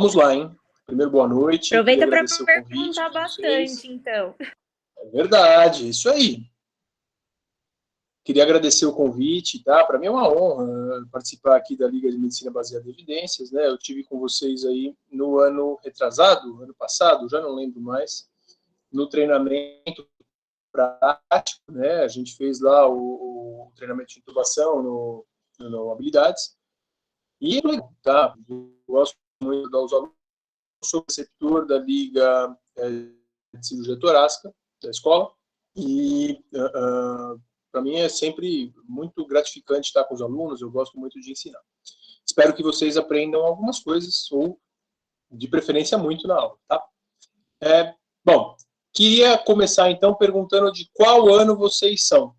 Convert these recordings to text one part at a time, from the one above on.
Vamos lá, hein? Primeiro, boa noite. Aproveita para perguntar bastante, então. É verdade, isso aí. Queria agradecer o convite, tá? Para mim é uma honra participar aqui da Liga de Medicina Baseada em Evidências, né? Eu tive com vocês aí no ano retrasado, ano passado, já não lembro mais, no treinamento prático, né? A gente fez lá o treinamento de intubação no Habilidades. E, tá? Eu gosto muito dos alunos, sou preceptor da Liga de Cirurgia Torácica da escola e para mim é sempre muito gratificante estar com os alunos, eu gosto muito de ensinar. Espero que vocês aprendam algumas coisas, ou de preferência muito na aula, tá? Bom, queria começar então perguntando de qual ano vocês são.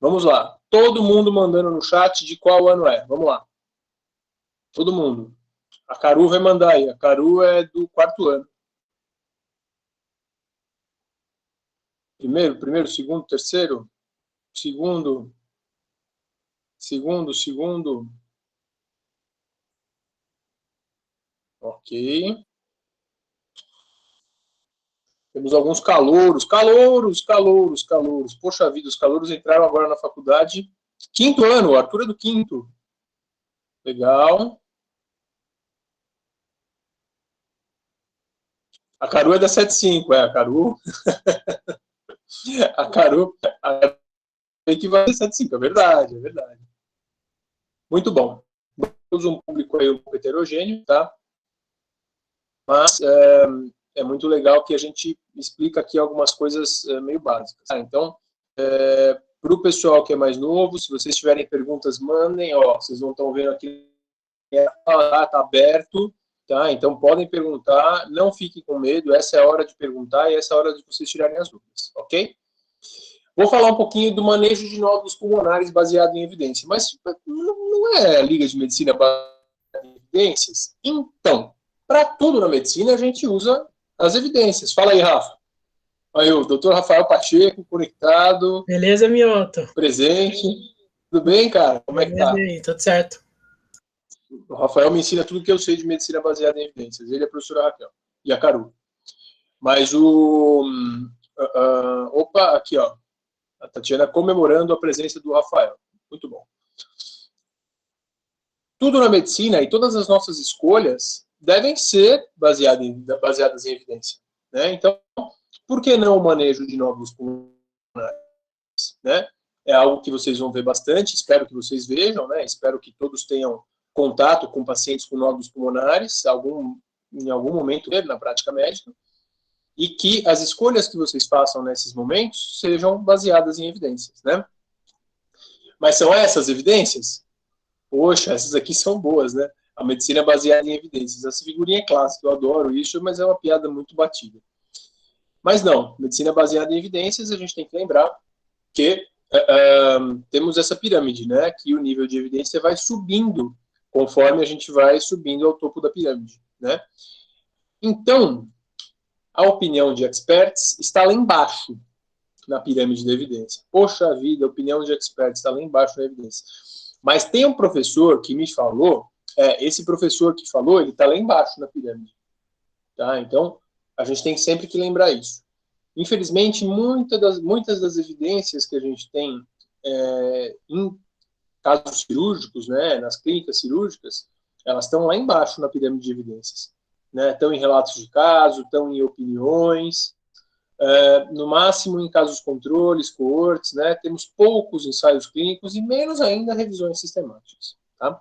Vamos lá, todo mundo mandando no chat de qual ano é, vamos lá. Todo mundo. A Caru vai mandar aí, a Caru é do 4º ano. Primeiro, segundo, terceiro, segundo. Ok. Temos alguns calouros. Poxa vida, os calouros entraram agora na faculdade. 5º ano, o Arthur é do 5º. Legal. A Caru é da 75, a Caru. A Caru equivale a 75, é verdade. Muito bom. Temos um público aí um pouco heterogêneo, tá? Mas é muito legal que a gente explica aqui algumas coisas meio básicas. Tá? Então, para o pessoal que é mais novo, se vocês tiverem perguntas, mandem. Ó, vocês não estão vendo aqui, está aberto, tá? Então podem perguntar, não fiquem com medo, essa é a hora de perguntar e essa é a hora de vocês tirarem as dúvidas, ok? Vou falar um pouquinho do manejo de nódulos pulmonares baseado em evidência, mas não é a Liga de Medicina baseada em evidências? Então, para tudo na medicina, a gente usa as evidências. Fala aí, Rafa. Aí, o doutor Rafael Pacheco, conectado. Beleza, Mioto? Presente. Tudo bem, cara? Como é que tá? Beleza aí, tudo certo. O Rafael me ensina tudo que eu sei de medicina baseada em evidências. Ele é a professora Raquel. E a Caru. Mas opa, aqui, ó. A Tatiana comemorando a presença do Rafael. Muito bom. Tudo na medicina e todas as nossas escolhas devem ser baseadas em evidência. Né? Então, por que não o manejo de nódulos pulmonares? Né? É algo que vocês vão ver bastante, espero que vocês vejam, né? Espero que todos tenham contato com pacientes com nódulos pulmonares em algum momento na prática médica, e que as escolhas que vocês façam nesses momentos sejam baseadas em evidências, né? Mas são essas evidências? Poxa, essas aqui são boas, né? A medicina é baseada em evidências. Essa figurinha é clássica, eu adoro isso, mas é uma piada muito batida. Mas não, medicina baseada em evidências, a gente tem que lembrar que temos essa pirâmide, né? Que o nível de evidência vai subindo conforme a gente vai subindo ao topo da pirâmide, né? Então, a opinião de experts está lá embaixo na pirâmide da evidência. Poxa vida, a opinião de experts está lá embaixo na evidência. Mas tem um professor que me falou, esse professor que falou, ele está lá embaixo na pirâmide. Tá? Então, a gente tem sempre que lembrar isso. Infelizmente, muitas das evidências que a gente tem em casos cirúrgicos, né, nas clínicas cirúrgicas, elas estão lá embaixo na pirâmide de evidências. Né? Estão em relatos de caso, estão em opiniões, no máximo em casos controles, coortes, né? Temos poucos ensaios clínicos e menos ainda revisões sistemáticas. Tá?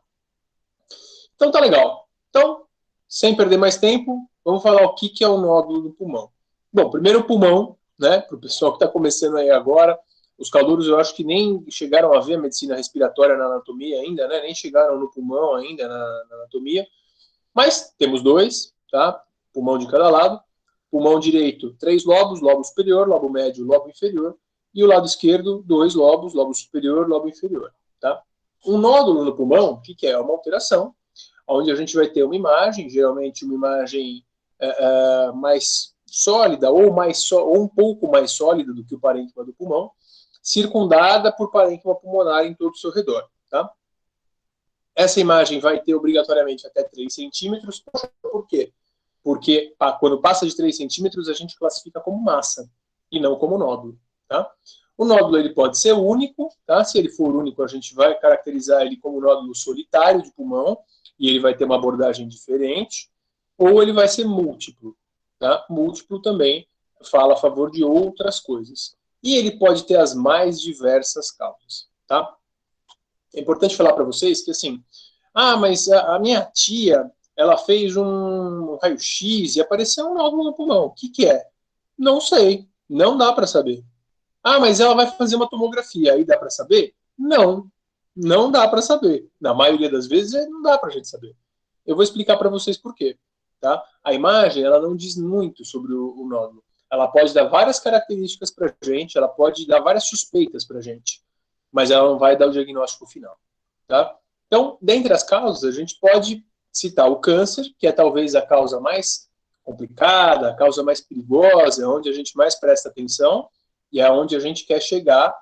Então tá legal. Então, sem perder mais tempo, vamos falar o que é o nódulo do pulmão. Bom, primeiro o pulmão, né? Para o pessoal que está começando aí agora, os calouros eu acho que nem chegaram a ver a medicina respiratória na anatomia ainda, né? Nem chegaram no pulmão ainda na anatomia, mas temos dois, tá? Pulmão de cada lado. Pulmão direito, 3 lobos, lobo superior, lobo médio, lobo inferior. E o lado esquerdo, 2 lobos, lobo superior, lobo inferior. Tá? Um nódulo no pulmão, o que é? É uma alteração, onde a gente vai ter uma imagem, geralmente uma imagem mais sólida, ou um pouco mais sólida do que o parênquima do pulmão, circundada por parênquima pulmonar em todo o seu redor. Tá? Essa imagem vai ter obrigatoriamente até 3 centímetros. Por quê? Porque quando passa de 3 centímetros, a gente classifica como massa e não como nódulo. Tá? O nódulo ele pode ser único, tá? Se ele for único, a gente vai caracterizar ele como nódulo solitário de pulmão e ele vai ter uma abordagem diferente, ou ele vai ser múltiplo. Tá? Múltiplo também fala a favor de outras coisas. E ele pode ter as mais diversas causas. Tá? É importante falar para vocês que, assim, mas a minha tia, ela fez um raio-x e apareceu um nódulo no pulmão. O que que é? Não sei. Não dá para saber. Mas ela vai fazer uma tomografia. Aí dá para saber? Não. Não dá para saber. Na maioria das vezes, não dá para a gente saber. Eu vou explicar para vocês por quê. Tá? A imagem, ela não diz muito sobre o nódulo. Ela pode dar várias características para a gente, ela pode dar várias suspeitas para a gente, mas ela não vai dar o diagnóstico final. Tá? Então, dentre as causas, a gente pode citar o câncer, que é talvez a causa mais complicada, a causa mais perigosa, onde a gente mais presta atenção e é onde a gente quer chegar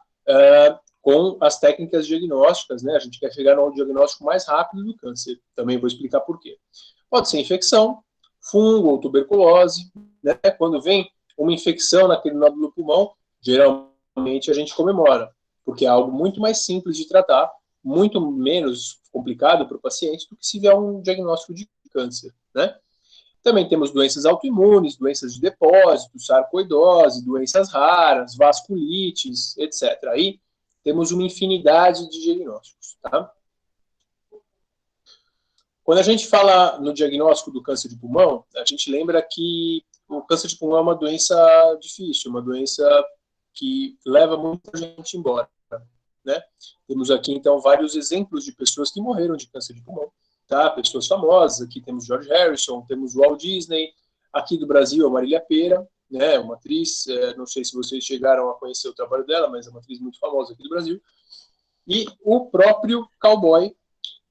com as técnicas diagnósticas, né? A gente quer chegar no diagnóstico mais rápido do câncer. Também vou explicar por quê. Pode ser infecção, fungo ou tuberculose, né? Quando vem uma infecção naquele nódulo do pulmão, geralmente a gente comemora, porque é algo muito mais simples de tratar, muito menos complicado para o paciente do que se vier um diagnóstico de câncer, né? Também temos doenças autoimunes, doenças de depósito, sarcoidose, doenças raras, vasculites, etc. Aí temos uma infinidade de diagnósticos, tá? Quando a gente fala no diagnóstico do câncer de pulmão, a gente lembra que o câncer de pulmão é uma doença difícil, uma doença que leva muita gente embora, né? Temos aqui, então, vários exemplos de pessoas que morreram de câncer de pulmão, tá? Pessoas famosas, aqui temos George Harrison, temos Walt Disney, aqui do Brasil a Marília Pêra, né? Uma atriz, não sei se vocês chegaram a conhecer o trabalho dela, mas é uma atriz muito famosa aqui do Brasil. E o próprio cowboy,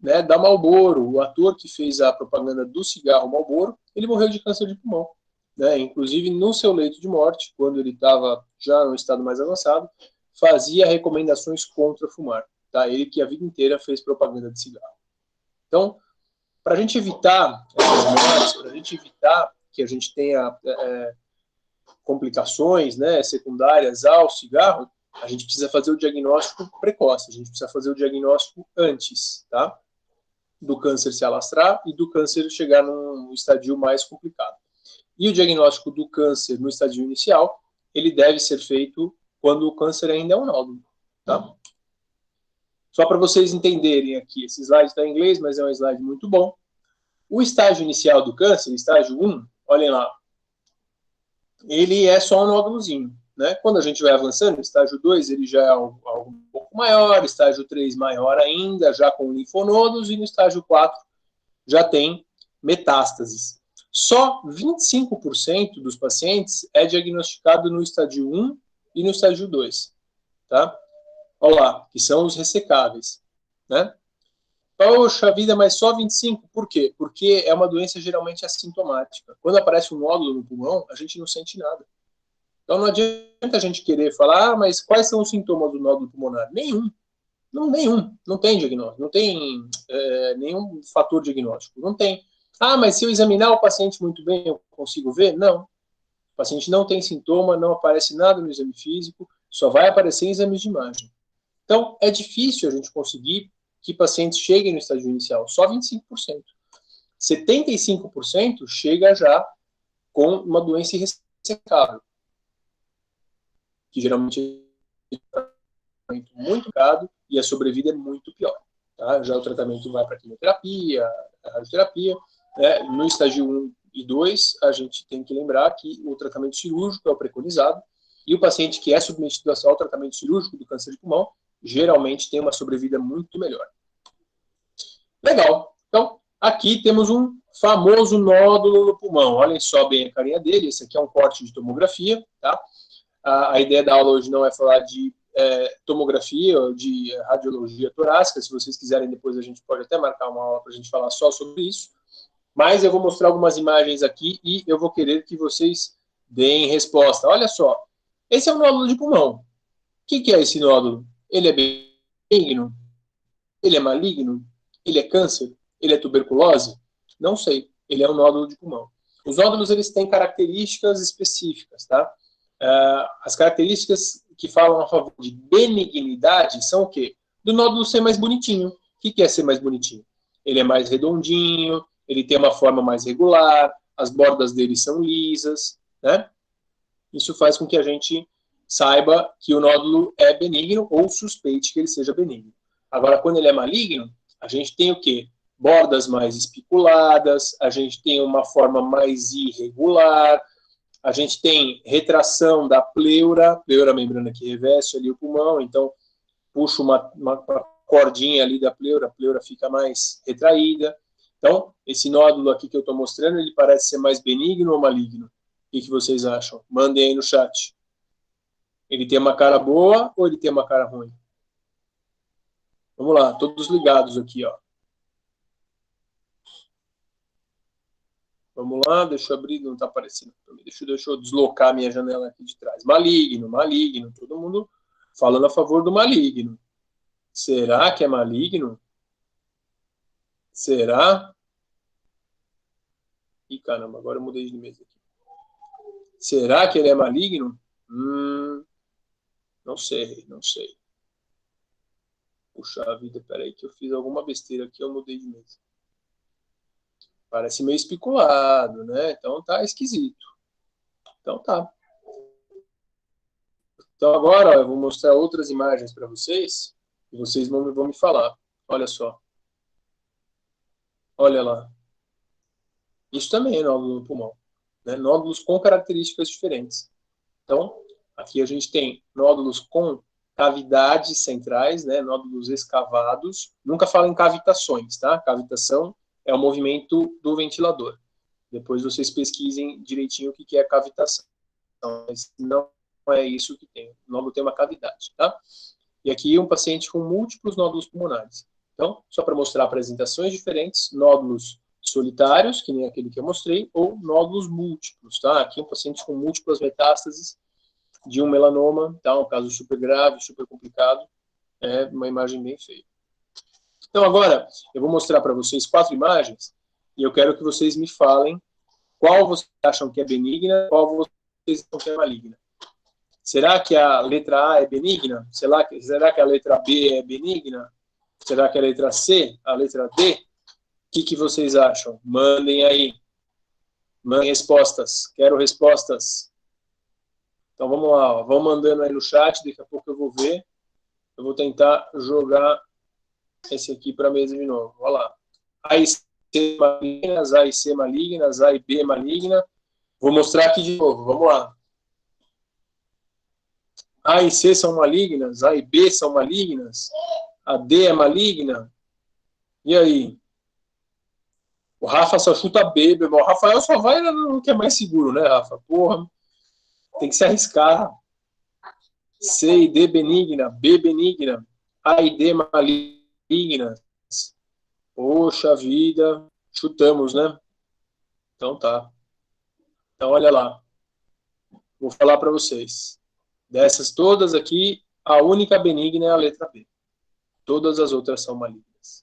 né, da Marlboro, o ator que fez a propaganda do cigarro Marlboro, ele morreu de câncer de pulmão. Né? Inclusive, no seu leito de morte, quando ele estava já no estado mais avançado, fazia recomendações contra fumar. Tá? Ele que a vida inteira fez propaganda de cigarro. Então, para a gente evitar essas mortes, para a gente evitar que a gente tenha complicações, né, secundárias ao cigarro, a gente precisa fazer o diagnóstico precoce, a gente precisa fazer o diagnóstico antes, tá? Do câncer se alastrar e do câncer chegar num estadio mais complicado. E o diagnóstico do câncer no estadio inicial, ele deve ser feito quando o câncer ainda é um nódulo, tá? Só para vocês entenderem aqui, esse slide está em inglês, mas é um slide muito bom. O estágio inicial do câncer, estágio 1, olhem lá, ele é só um nódulozinho, né? Quando a gente vai avançando, estágio 2, ele já é algo um pouco maior, estágio 3 maior ainda, já com linfonodos, e no estágio 4 já tem metástases. Só 25% dos pacientes é diagnosticado no estágio 1 e no estágio 2, tá? Olha lá, que são os ressecáveis, né? Poxa vida, mas só 25%. Por quê? Porque é uma doença geralmente assintomática. Quando aparece um nódulo no pulmão, a gente não sente nada. Então não adianta a gente querer falar, mas quais são os sintomas do nódulo pulmonar? Nenhum. Nenhum. Não tem diagnóstico. Não tem nenhum fator diagnóstico. Não tem. Mas se eu examinar o paciente muito bem, eu consigo ver? Não. O paciente não tem sintoma, não aparece nada no exame físico, só vai aparecer em exames de imagem. Então, é difícil a gente conseguir que pacientes cheguem no estágio inicial, só 25%. 75% chega já com uma doença irressecável, que geralmente é muito caro e a sobrevida é muito pior. Tá? Já o tratamento vai para a quimioterapia, a radioterapia. No estágio 1 e 2, a gente tem que lembrar que o tratamento cirúrgico é o preconizado e o paciente que é submetido ao tratamento cirúrgico do câncer de pulmão geralmente tem uma sobrevida muito melhor. Legal. Então, aqui temos um famoso nódulo no pulmão. Olhem só bem a carinha dele. Esse aqui é um corte de tomografia. Tá? A ideia da aula hoje não é falar de tomografia ou de radiologia torácica. Se vocês quiserem, depois a gente pode até marcar uma aula para a gente falar só sobre isso. Mas eu vou mostrar algumas imagens aqui e eu vou querer que vocês deem resposta. Olha só. Esse é um nódulo de pulmão. O que é esse nódulo? Ele é benigno? Ele é maligno? Ele é câncer? Ele é tuberculose? Não sei. Ele é um nódulo de pulmão. Os nódulos, eles têm características específicas, tá? As características que falam a favor de benignidade são o quê? Do nódulo ser mais bonitinho. O que é ser mais bonitinho? Ele é mais redondinho, ele tem uma forma mais regular, as bordas dele são lisas, né? Isso faz com que a gente saiba que o nódulo é benigno ou suspeite que ele seja benigno. Agora, quando ele é maligno, a gente tem o quê? Bordas mais espiculadas, a gente tem uma forma mais irregular, a gente tem retração da pleura, membrana que reveste ali o pulmão, então puxa uma cordinha ali da pleura, a pleura fica mais retraída. Então, esse nódulo aqui que eu estou mostrando, ele parece ser mais benigno ou maligno? O que vocês acham? Mandem aí no chat. Ele tem uma cara boa ou ele tem uma cara ruim? Vamos lá, todos ligados aqui, ó. Vamos lá, deixa eu abrir, não está aparecendo. Deixa eu deslocar a minha janela aqui de trás. Maligno, maligno, todo mundo falando a favor do maligno. Será que é maligno? Será? Ih, caramba, agora eu mudei de mesa aqui. Será que ele é maligno? Não sei, não sei. Puxa vida, peraí que eu fiz alguma besteira aqui, eu mudei de mesa. Parece meio especulado, né? Então tá esquisito. Então tá. Então agora, ó, eu vou mostrar outras imagens para vocês e vocês vão me falar. Olha só. Olha lá. Isso também é nódulo no pulmão, né? Nódulos com características diferentes. Então, aqui a gente tem nódulos com cavidades centrais, né? Nódulos escavados. Nunca fala em cavitações, tá? Cavitação é o movimento do ventilador. Depois vocês pesquisem direitinho o que é cavitação. Mas não é isso que tem. O nódulo tem uma cavidade, tá? E aqui um paciente com múltiplos nódulos pulmonares. Então, só para mostrar apresentações diferentes, nódulos solitários, que nem aquele que eu mostrei, ou nódulos múltiplos, tá? Aqui um paciente com múltiplas metástases de um melanoma, tá? Um caso super grave, super complicado, é uma imagem bem feia. Então agora, eu vou mostrar para vocês 4 imagens, e eu quero que vocês me falem qual vocês acham que é benigna, qual vocês acham que é maligna. Será que a letra A é benigna? Será que a letra B é benigna? Será que a letra C, a letra D? O que vocês acham? Mandem aí. Mandem respostas. Quero respostas. Então vamos lá. Ó. Vão mandando aí no chat. Daqui a pouco eu vou ver. Eu vou tentar jogar esse aqui para a mesa de novo. Olha lá. A e C malignas, A e C malignas, A e B maligna. Vou mostrar aqui de novo. Vamos lá. A e C são malignas, A e B são malignas, a D é maligna. E aí? O Rafa só chuta B, o Rafael só vai no que é mais seguro, né, Rafa? Porra, tem que se arriscar. C e D benigna, B benigna, A e D malignas. Poxa vida, chutamos, né? Então tá. Então olha lá. Vou falar para vocês. Dessas todas aqui, a única benigna é a letra B. Todas as outras são malignas.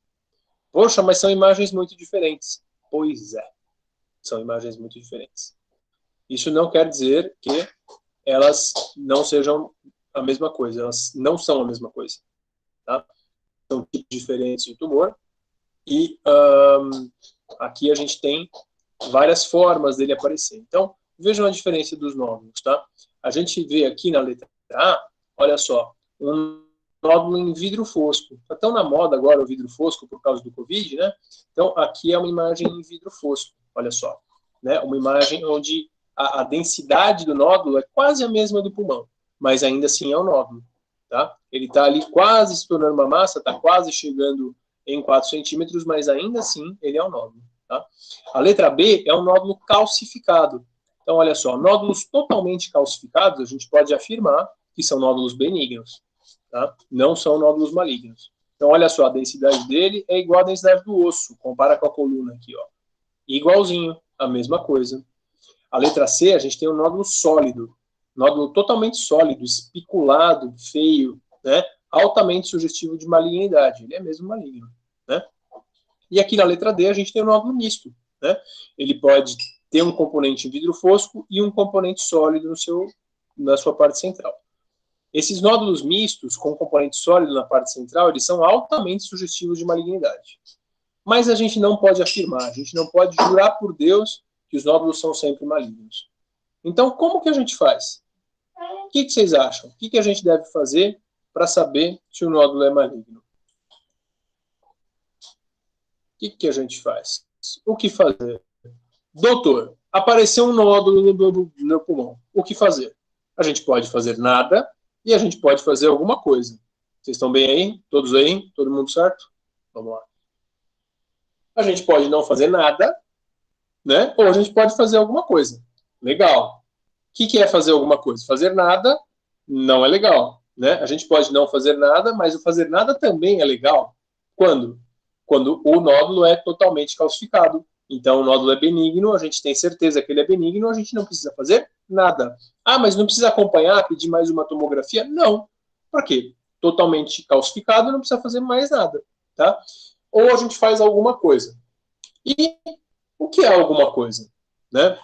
Poxa, mas são imagens muito diferentes. Pois é, são imagens muito diferentes. Isso não quer dizer que elas não sejam a mesma coisa. Elas não são a mesma coisa. Tá? São tipos diferentes de tumor. E aqui a gente tem várias formas dele aparecer. Então, vejam a diferença dos nódulos, tá? A gente vê aqui na letra A, olha só, um nódulo em vidro fosco. Está tão na moda agora o vidro fosco por causa do Covid, né? Então, aqui é uma imagem em vidro fosco, olha só. Né? Uma imagem onde a densidade do nódulo é quase a mesma do pulmão, mas ainda assim é um nódulo, tá? Ele está ali quase se tornando uma massa, está quase chegando em 4 centímetros, mas ainda assim ele é um nódulo, tá? A letra B é um nódulo calcificado. Então, olha só, nódulos totalmente calcificados, a gente pode afirmar que são nódulos benignos, tá? Não são nódulos malignos. Então, olha só, a densidade dele é igual à densidade do osso, compara com a coluna aqui, ó. Igualzinho, a mesma coisa. A letra C, a gente tem um nódulo sólido, nódulo totalmente sólido, espiculado, feio, né? Altamente sugestivo de malignidade. Ele é mesmo maligno, né? E aqui na letra D a gente tem o nódulo misto, né? Ele pode ter um componente em vidro fosco e um componente sólido na sua parte central. Esses nódulos mistos com componente sólido na parte central, eles são altamente sugestivos de malignidade. Mas a gente não pode afirmar, a gente não pode jurar por Deus que os nódulos são sempre malignos. Então, como que a gente faz? O que vocês acham? O que a gente deve fazer para saber se o nódulo é maligno? O que a gente faz? O que fazer? Doutor, apareceu um nódulo no meu pulmão. O que fazer? A gente pode fazer nada e a gente pode fazer alguma coisa. Vocês estão bem aí? Todos aí? Todo mundo certo? Vamos lá. A gente pode não fazer nada, né? Ou a gente pode fazer alguma coisa. Legal. O que é fazer alguma coisa? Fazer nada não é legal, né? A gente pode não fazer nada, mas o fazer nada também é legal. Quando? Quando o nódulo é totalmente calcificado. Então, o nódulo é benigno, a gente tem certeza que ele é benigno, a gente não precisa fazer nada. Ah, mas não precisa acompanhar, pedir mais uma tomografia? Não. Por quê? Totalmente calcificado, não precisa fazer mais nada, tá? Ou a gente faz alguma coisa. E o que é alguma coisa? Né?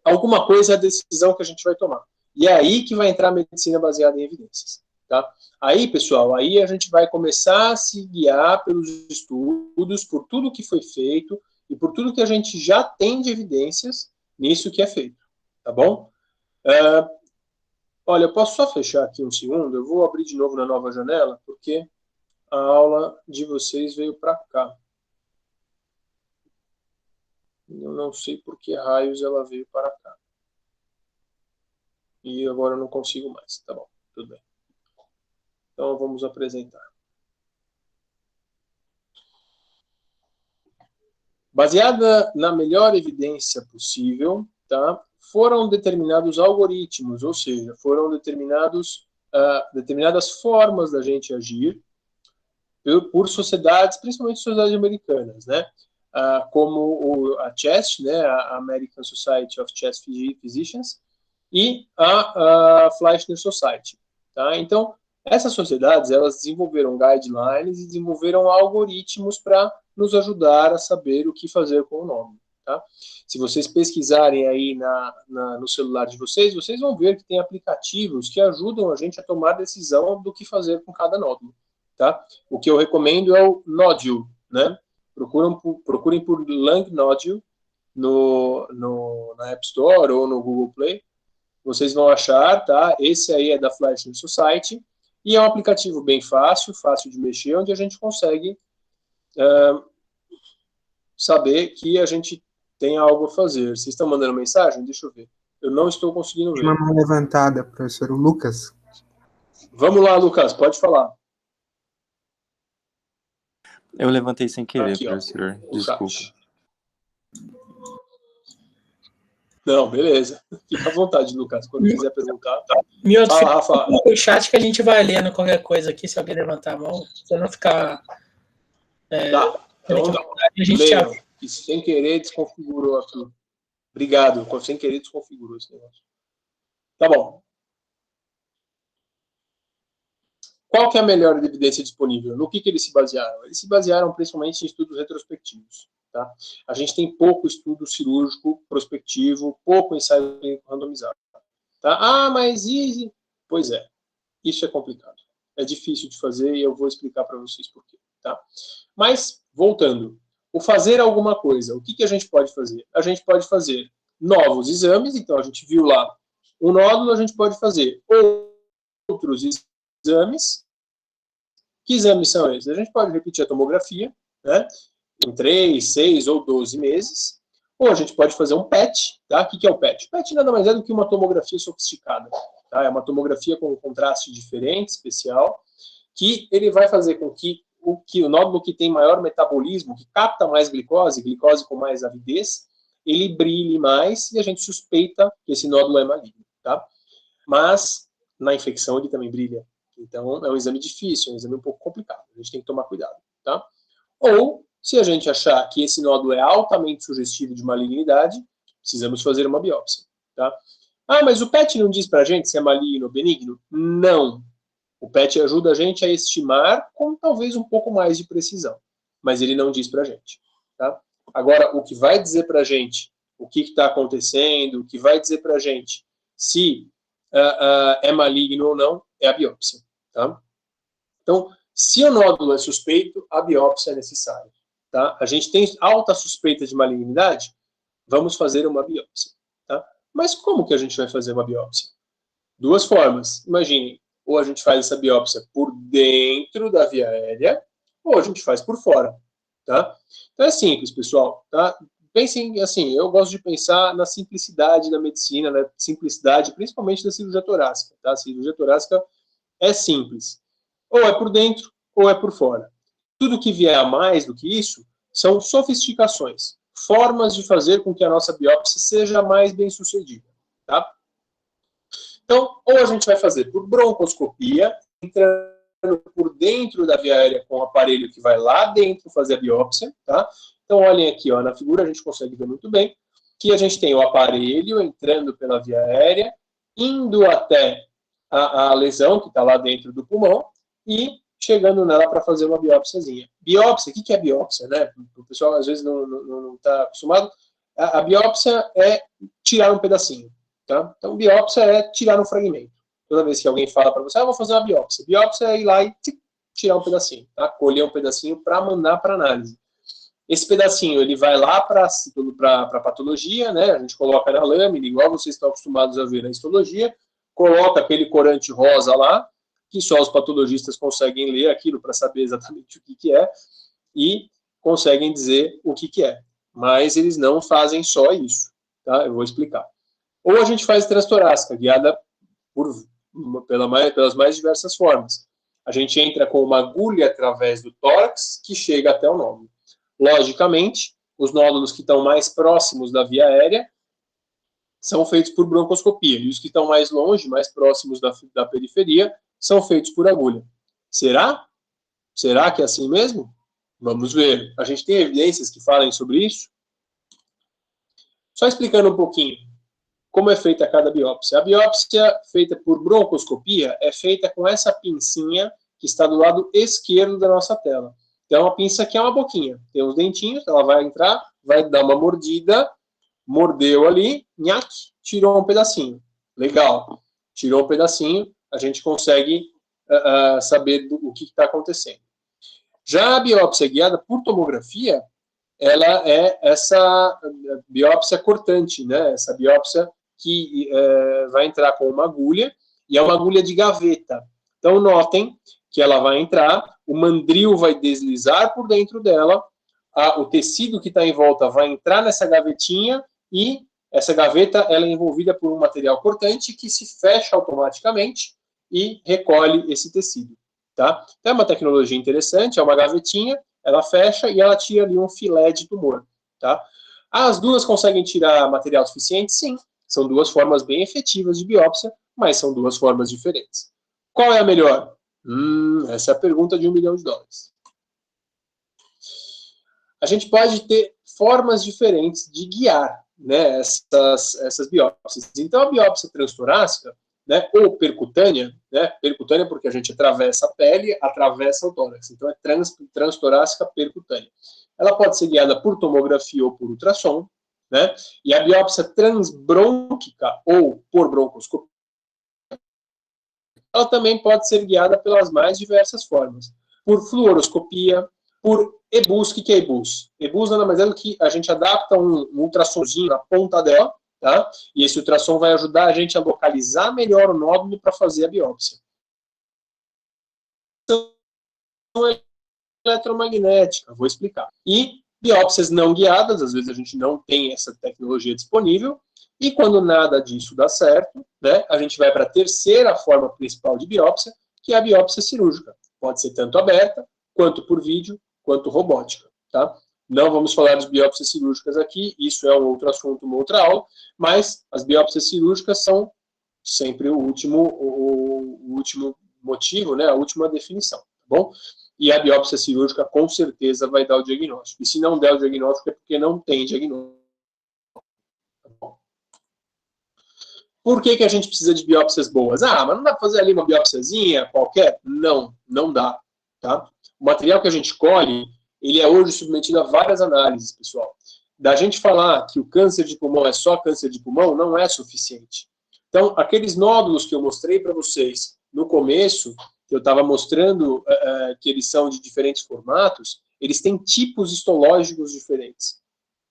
Alguma coisa é a decisão que a gente vai tomar. E é aí que vai entrar a medicina baseada em evidências. Tá? Aí, pessoal, aí a gente vai começar a se guiar pelos estudos, por tudo que foi feito e por tudo que a gente já tem de evidências nisso que é feito. Tá bom? Olha, eu posso só fechar aqui um segundo? Eu vou abrir de novo na nova janela, porque a aula de vocês veio para cá. Eu não sei por que raios ela veio para cá. E agora eu não consigo mais. Tá bom, tudo bem. Então vamos apresentar. Baseada na melhor evidência possível, tá, foram determinados algoritmos, ou seja, foram determinadas formas da gente agir por sociedades, principalmente sociedades americanas, né? Como a CHEST, né, a American Society of Chest Physicians, e a Fleischner Society. Tá? Então, essas sociedades, elas desenvolveram guidelines e desenvolveram algoritmos para nos ajudar a saber o que fazer com o nódulo. Tá? Se vocês pesquisarem aí no celular de vocês, vocês vão ver que tem aplicativos que ajudam a gente a tomar decisão do que fazer com cada nódulo. Tá? O que eu recomendo é o Nodule, né? Procurem por Lung Nodule na App Store ou no Google Play. Vocês vão achar, tá? Esse aí é da Fleischner Society e é um aplicativo bem fácil de mexer, onde a gente consegue saber que a gente tem algo a fazer. Vocês estão mandando mensagem? Deixa eu ver. Eu não estou conseguindo ver. Tem uma mão levantada, professor Lucas. Vamos lá, Lucas, pode falar. Eu levantei sem querer, aqui, professor. Desculpa. Não, beleza. Fica à vontade, Lucas, quando quiser perguntar. Tá. Fala, Rafa. O chat que a gente vai lendo qualquer coisa aqui, se alguém levantar a mão, pra não ficar... Tá. Então, a gente leiam, que sem querer desconfigurou aqui. Obrigado. Sem querer desconfigurou esse negócio. Tá bom. Qual que é a melhor evidência disponível? No que eles se basearam? Eles se basearam principalmente em estudos retrospectivos. Tá? A gente tem pouco estudo cirúrgico prospectivo, pouco ensaio clínico randomizado. Tá? Ah, mas easy. Pois é, isso é complicado. É difícil de fazer e eu vou explicar para vocês por quê. Tá? Mas, voltando, o fazer alguma coisa, o que a gente pode fazer? A gente pode fazer novos exames, então a gente viu lá um nódulo, a gente pode fazer outros exames. Que exames são esses? A gente pode repetir a tomografia, né? Em 3, 6 ou 12 meses, ou a gente pode fazer um PET, tá? O que é o PET? O PET nada mais é do que uma tomografia sofisticada, tá? É uma tomografia com um contraste diferente, especial, que ele vai fazer com que o nódulo que tem maior metabolismo, que capta mais glicose com mais avidez, ele brilhe mais e a gente suspeita que esse nódulo é maligno, tá? Mas na infecção ele também brilha. Então é um exame difícil, é um exame um pouco complicado, a gente tem que tomar cuidado, tá? Ou se a gente achar que esse nódulo é altamente sugestivo de malignidade, precisamos fazer uma biópsia. Tá? Ah, mas o PET não diz para a gente se é maligno ou benigno? Não. O PET ajuda a gente a estimar com talvez um pouco mais de precisão. mas ele não diz para a gente. Tá? Agora, o que vai dizer para a gente o que está acontecendo, o que vai dizer para a gente se é maligno ou não, é a biópsia. Tá? Então, se o nódulo é suspeito, a biópsia é necessária. Tá? A gente tem alta suspeita de malignidade, vamos fazer uma biópsia. Tá? Mas como que a gente vai fazer uma biópsia? Duas formas. Imaginem, ou a gente faz essa biópsia por dentro da via aérea, ou a gente faz por fora. Tá? Então é simples, pessoal. Tá? Pensem assim, eu gosto de pensar na simplicidade da medicina, na simplicidade principalmente da cirurgia torácica. Tá? A cirurgia torácica é simples. Ou é por dentro, ou é por fora. Tudo que vier a mais do que isso são sofisticações, formas de fazer com que a nossa biópsia seja mais bem sucedida. Tá? Então, ou a gente vai fazer por broncoscopia, entrando por dentro da via aérea com o aparelho que vai lá dentro fazer a biópsia. Tá? Então, olhem aqui, ó, na figura a gente consegue ver muito bem que a gente tem o aparelho entrando pela via aérea, indo até a lesão que está lá dentro do pulmão e chegando nela para fazer uma biópsiazinha. Biópsia, o que é biópsia? Né? O pessoal às vezes não está acostumado. A biópsia é tirar um pedacinho. Tá? Então, biópsia é tirar um fragmento. Toda vez que alguém fala para você, vou fazer uma biópsia. Biópsia é ir lá e tirar um pedacinho, tá? Colher um pedacinho para mandar para análise. Esse pedacinho, ele vai lá para a patologia, né? A gente coloca na lâmina, igual vocês estão acostumados a ver na histologia, coloca aquele corante rosa lá, que só os patologistas conseguem ler aquilo para saber exatamente o que é, e conseguem dizer o que é. Mas eles não fazem só isso, tá? Eu vou explicar. Ou a gente faz transtorácica, guiada pelas mais diversas formas. A gente entra com uma agulha através do tórax, que chega até o nódulo. Logicamente, os nódulos que estão mais próximos da via aérea são feitos por broncoscopia, e os que estão mais longe, mais próximos da periferia, são feitos por agulha. Será? Será que é assim mesmo? Vamos ver. A gente tem evidências que falem sobre isso? Só explicando um pouquinho como é feita cada biópsia. A biópsia feita por broncoscopia é feita com essa pincinha que está do lado esquerdo da nossa tela. Então, a pinça aqui é uma boquinha. Tem os dentinhos, ela vai entrar, vai dar uma mordida, mordeu ali, nhaque, tirou um pedacinho. Legal. Tirou um pedacinho, a gente consegue saber o que está acontecendo. Já a biópsia guiada por tomografia, ela é essa biópsia cortante, né? Essa biópsia que vai entrar com uma agulha, e é uma agulha de gaveta. Então, notem que ela vai entrar, o mandril vai deslizar por dentro dela, o tecido que está em volta vai entrar nessa gavetinha, e essa gaveta ela é envolvida por um material cortante que se fecha automaticamente e recolhe esse tecido. Tá? Então, é uma tecnologia interessante, é uma gavetinha, ela fecha e ela tira ali um filé de tumor. Tá? As duas conseguem tirar material suficiente? Sim. São duas formas bem efetivas de biópsia, mas são duas formas diferentes. Qual é a melhor? Essa é a pergunta de $1 milhão. A gente pode ter formas diferentes de guiar, né, essas biópsias. Então, a biópsia transtorácica, né, ou percutânea, né, percutânea porque a gente atravessa a pele, atravessa o tórax. Então, é transtorácica percutânea. Ela pode ser guiada por tomografia ou por ultrassom, né, e a biópsia transbrônquica ou por broncoscopia, ela também pode ser guiada pelas mais diversas formas. Por fluoroscopia, por EBUS. O que é EBUS? EBUS nada mais é do que a gente adapta um ultrassomzinho na ponta dela, tá? E esse ultrassom vai ajudar a gente a localizar melhor o nódulo para fazer a biópsia. Então, eletromagnética, vou explicar. E biópsias não guiadas, às vezes a gente não tem essa tecnologia disponível, e quando nada disso dá certo, né, a gente vai para a terceira forma principal de biópsia, que é a biópsia cirúrgica. Pode ser tanto aberta, quanto por vídeo, quanto robótica. Tá? Não vamos falar de biópsias cirúrgicas aqui, isso é um outro assunto, uma outra aula, mas as biópsias cirúrgicas são sempre o último motivo, né, a última definição. Tá bom? E a biópsia cirúrgica com certeza vai dar o diagnóstico. E se não der o diagnóstico é porque não tem diagnóstico. Tá bom? Por que a gente precisa de biópsias boas? Mas não dá para fazer ali uma biópsiazinha qualquer? Não, não dá. Tá? O material que a gente colhe, ele é hoje submetido a várias análises, pessoal. Da gente falar que o câncer de pulmão é só câncer de pulmão, não é suficiente. Então, aqueles nódulos que eu mostrei para vocês no começo, que eu estava mostrando que eles são de diferentes formatos, eles têm tipos histológicos diferentes.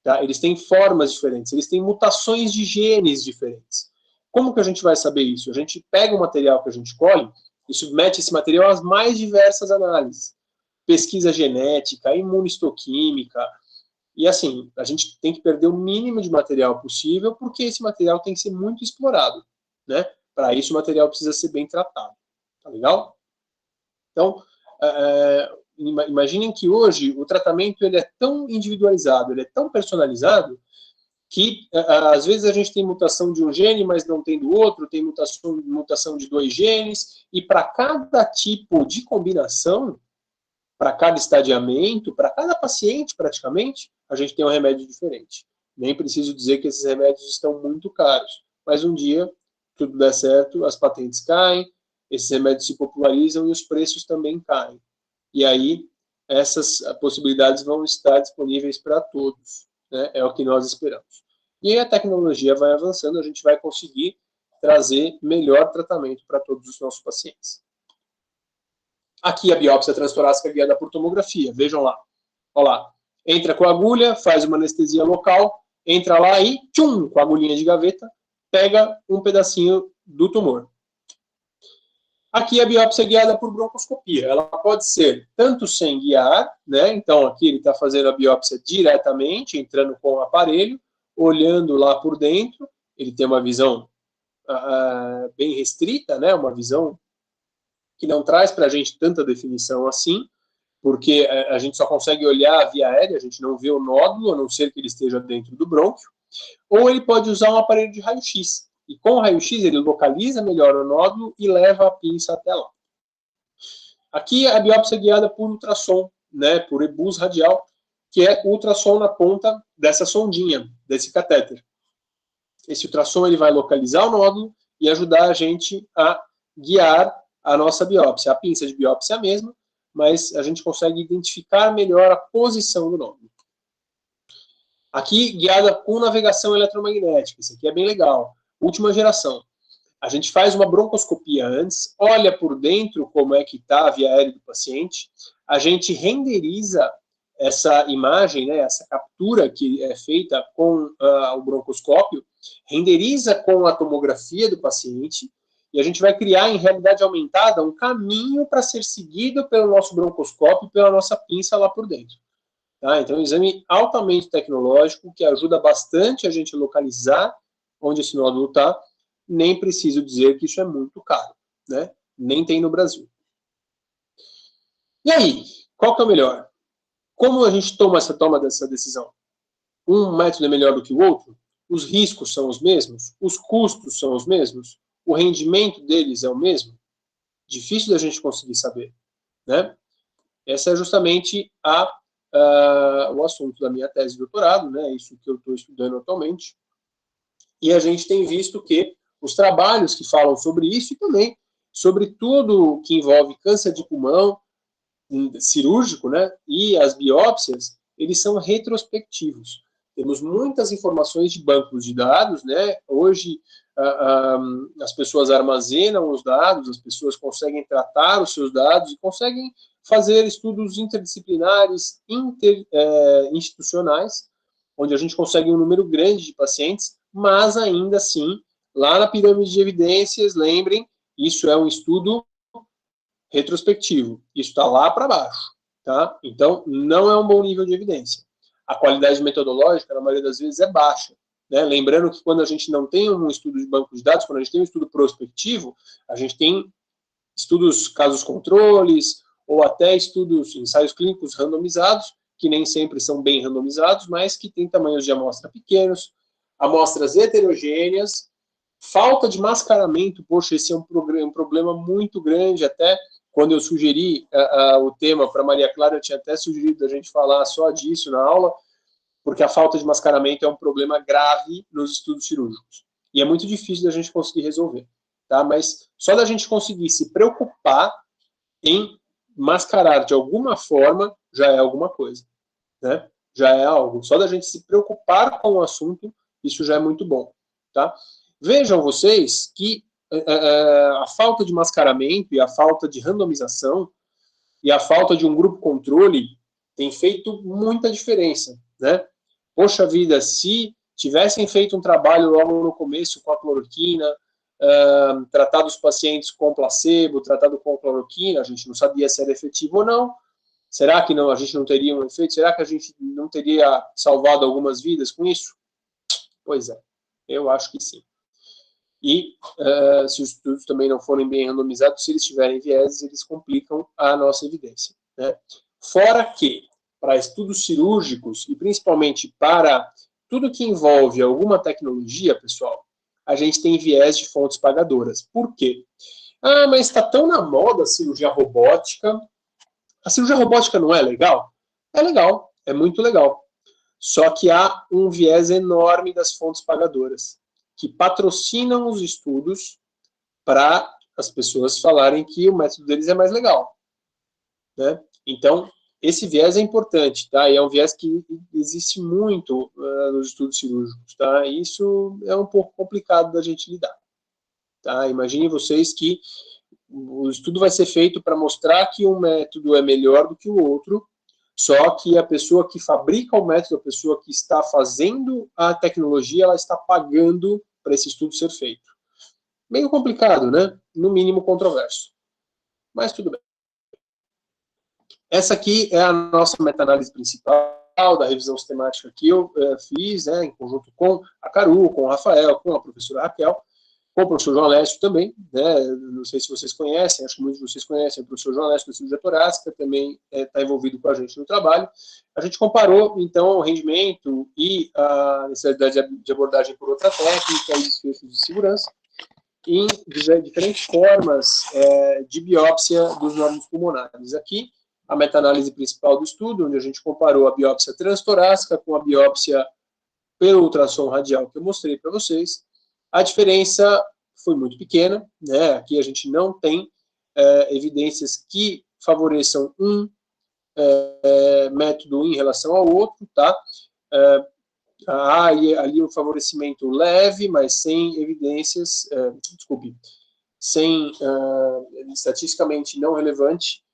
Tá? Eles têm formas diferentes, eles têm mutações de genes diferentes. Como que a gente vai saber isso? A gente pega o material que a gente colhe e submete esse material às mais diversas análises. Pesquisa genética, imunistoquímica, e assim, a gente tem que perder o mínimo de material possível, porque esse material tem que ser muito explorado, né? Para isso o material precisa ser bem tratado. Tá legal? Então, imaginem que hoje o tratamento ele é tão individualizado, ele é tão personalizado, que às vezes a gente tem mutação de um gene, mas não tem do outro, tem mutação de 2 genes, e para cada tipo de combinação, para cada estadiamento, para cada paciente praticamente, a gente tem um remédio diferente. Nem preciso dizer que esses remédios estão muito caros, mas um dia, tudo der certo, as patentes caem, esses remédios se popularizam e os preços também caem. E aí, essas possibilidades vão estar disponíveis para todos, né? É o que nós esperamos. E aí a tecnologia vai avançando, a gente vai conseguir trazer melhor tratamento para todos os nossos pacientes. Aqui a biópsia transtorácica guiada por tomografia, vejam lá. Olha lá, entra com a agulha, faz uma anestesia local, entra lá e, tchum, com a agulhinha de gaveta, pega um pedacinho do tumor. Aqui a biópsia guiada por broncoscopia. Ela pode ser tanto sem guiar, né? Então aqui ele está fazendo a biópsia diretamente, entrando com o aparelho, olhando lá por dentro. Ele tem uma visão bem restrita, né? Uma visão que não traz para a gente tanta definição assim, porque a gente só consegue olhar via aérea, a gente não vê o nódulo, a não ser que ele esteja dentro do brônquio. Ou ele pode usar um aparelho de raio-x. E com o raio-x ele localiza melhor o nódulo e leva a pinça até lá. Aqui a biópsia guiada por ultrassom, né, por EBUS radial, que é o ultrassom na ponta dessa sondinha, desse catéter. Esse ultrassom ele vai localizar o nódulo e ajudar a gente a guiar a nossa biópsia. A pinça de biópsia é a mesma, mas a gente consegue identificar melhor a posição do nódulo. Aqui, guiada com navegação eletromagnética. Isso aqui é bem legal. Última geração. A gente faz uma broncoscopia antes, olha por dentro como é que está a via aérea do paciente, a gente renderiza essa imagem, né, essa captura que é feita com o broncoscópio, renderiza com a tomografia do paciente, e a gente vai criar em realidade aumentada um caminho para ser seguido pelo nosso broncoscópio e pela nossa pinça lá por dentro. Tá? Então, é um exame altamente tecnológico que ajuda bastante a gente a localizar onde esse nódulo está. Nem preciso dizer que isso é muito caro, né? Nem tem no Brasil. E aí, qual que é o melhor? Como a gente toma essa decisão? Um método é melhor do que o outro? Os riscos são os mesmos? Os custos são os mesmos? O rendimento deles é o mesmo? Difícil da gente conseguir saber, né? Essa é justamente o assunto da minha tese de doutorado, né? Isso que eu estou estudando atualmente. E a gente tem visto que os trabalhos que falam sobre isso e também sobre tudo que envolve câncer de pulmão cirúrgico, né, e as biópsias, eles são retrospectivos. Temos muitas informações de bancos de dados, né? Hoje as pessoas armazenam os dados, as pessoas conseguem tratar os seus dados e conseguem fazer estudos interdisciplinares, institucionais, onde a gente consegue um número grande de pacientes, mas ainda assim, lá na pirâmide de evidências, lembrem, isso é um estudo retrospectivo, isso está lá para baixo, tá? Então, não é um bom nível de evidência. A qualidade metodológica, na maioria das vezes, é baixa, né? Lembrando que quando a gente não tem um estudo de banco de dados, quando a gente tem um estudo prospectivo, a gente tem estudos casos controles, ou até estudos, ensaios clínicos randomizados, que nem sempre são bem randomizados, mas que têm tamanhos de amostra pequenos, amostras heterogêneas, falta de mascaramento. Poxa, esse é um problema muito grande. Até quando eu sugeri o tema para Maria Clara, eu tinha até sugerido a gente falar só disso na aula, porque a falta de mascaramento é um problema grave nos estudos cirúrgicos. E é muito difícil da gente conseguir resolver, tá? Mas só da gente conseguir se preocupar em mascarar de alguma forma já é alguma coisa, né? Já é algo. Só da gente se preocupar com o assunto, isso já é muito bom, tá? Vejam vocês que a falta de mascaramento e a falta de randomização e a falta de um grupo controle tem feito muita diferença, né? Poxa vida, se tivessem feito um trabalho logo no começo com a cloroquina, tratado os pacientes com placebo, tratado com cloroquina, a gente não sabia se era efetivo ou não. Será que não, a gente não teria um efeito? Será que a gente não teria salvado algumas vidas com isso? Pois é, eu acho que sim. E se os estudos também não forem bem randomizados, se eles tiverem vieses, eles complicam a nossa evidência, né? Fora que, para estudos cirúrgicos, e principalmente para tudo que envolve alguma tecnologia, pessoal, a gente tem viés de fontes pagadoras. Por quê? Ah, mas está tão na moda a cirurgia robótica. A cirurgia robótica não é legal? É legal, é muito legal. Só que há um viés enorme das fontes pagadoras, que patrocinam os estudos para as pessoas falarem que o método deles é mais legal, né? Então, esse viés é importante, tá? E é um viés que existe muito nos estudos cirúrgicos, tá? E isso é um pouco complicado da gente lidar, tá? Imaginem vocês que o estudo vai ser feito para mostrar que um método é melhor do que o outro, só que a pessoa que fabrica o método, a pessoa que está fazendo a tecnologia, ela está pagando para esse estudo ser feito. Meio complicado, né? No mínimo controverso. Mas tudo bem. Essa aqui é a nossa meta-análise principal da revisão sistemática que eu fiz, né, em conjunto com a Caru, com o Rafael, com a professora Raquel, com o professor João Alessio também, né, não sei se vocês conhecem, acho que muitos de vocês conhecem, o professor João Alessio da cirurgia torácica também está envolvido com a gente no trabalho. A gente comparou, então, o rendimento e a necessidade de abordagem por outra técnica e desfechos de segurança em diferentes formas de biópsia dos nódulos pulmonares. Aqui, a meta-análise principal do estudo, onde a gente comparou a biópsia transtorácica com a biópsia pelo ultrassom radial que eu mostrei para vocês. A diferença foi muito pequena, né? Aqui a gente não tem evidências que favoreçam um método em relação ao outro, tá? Há ali um favorecimento leve, mas sem evidências, sem estatisticamente não relevante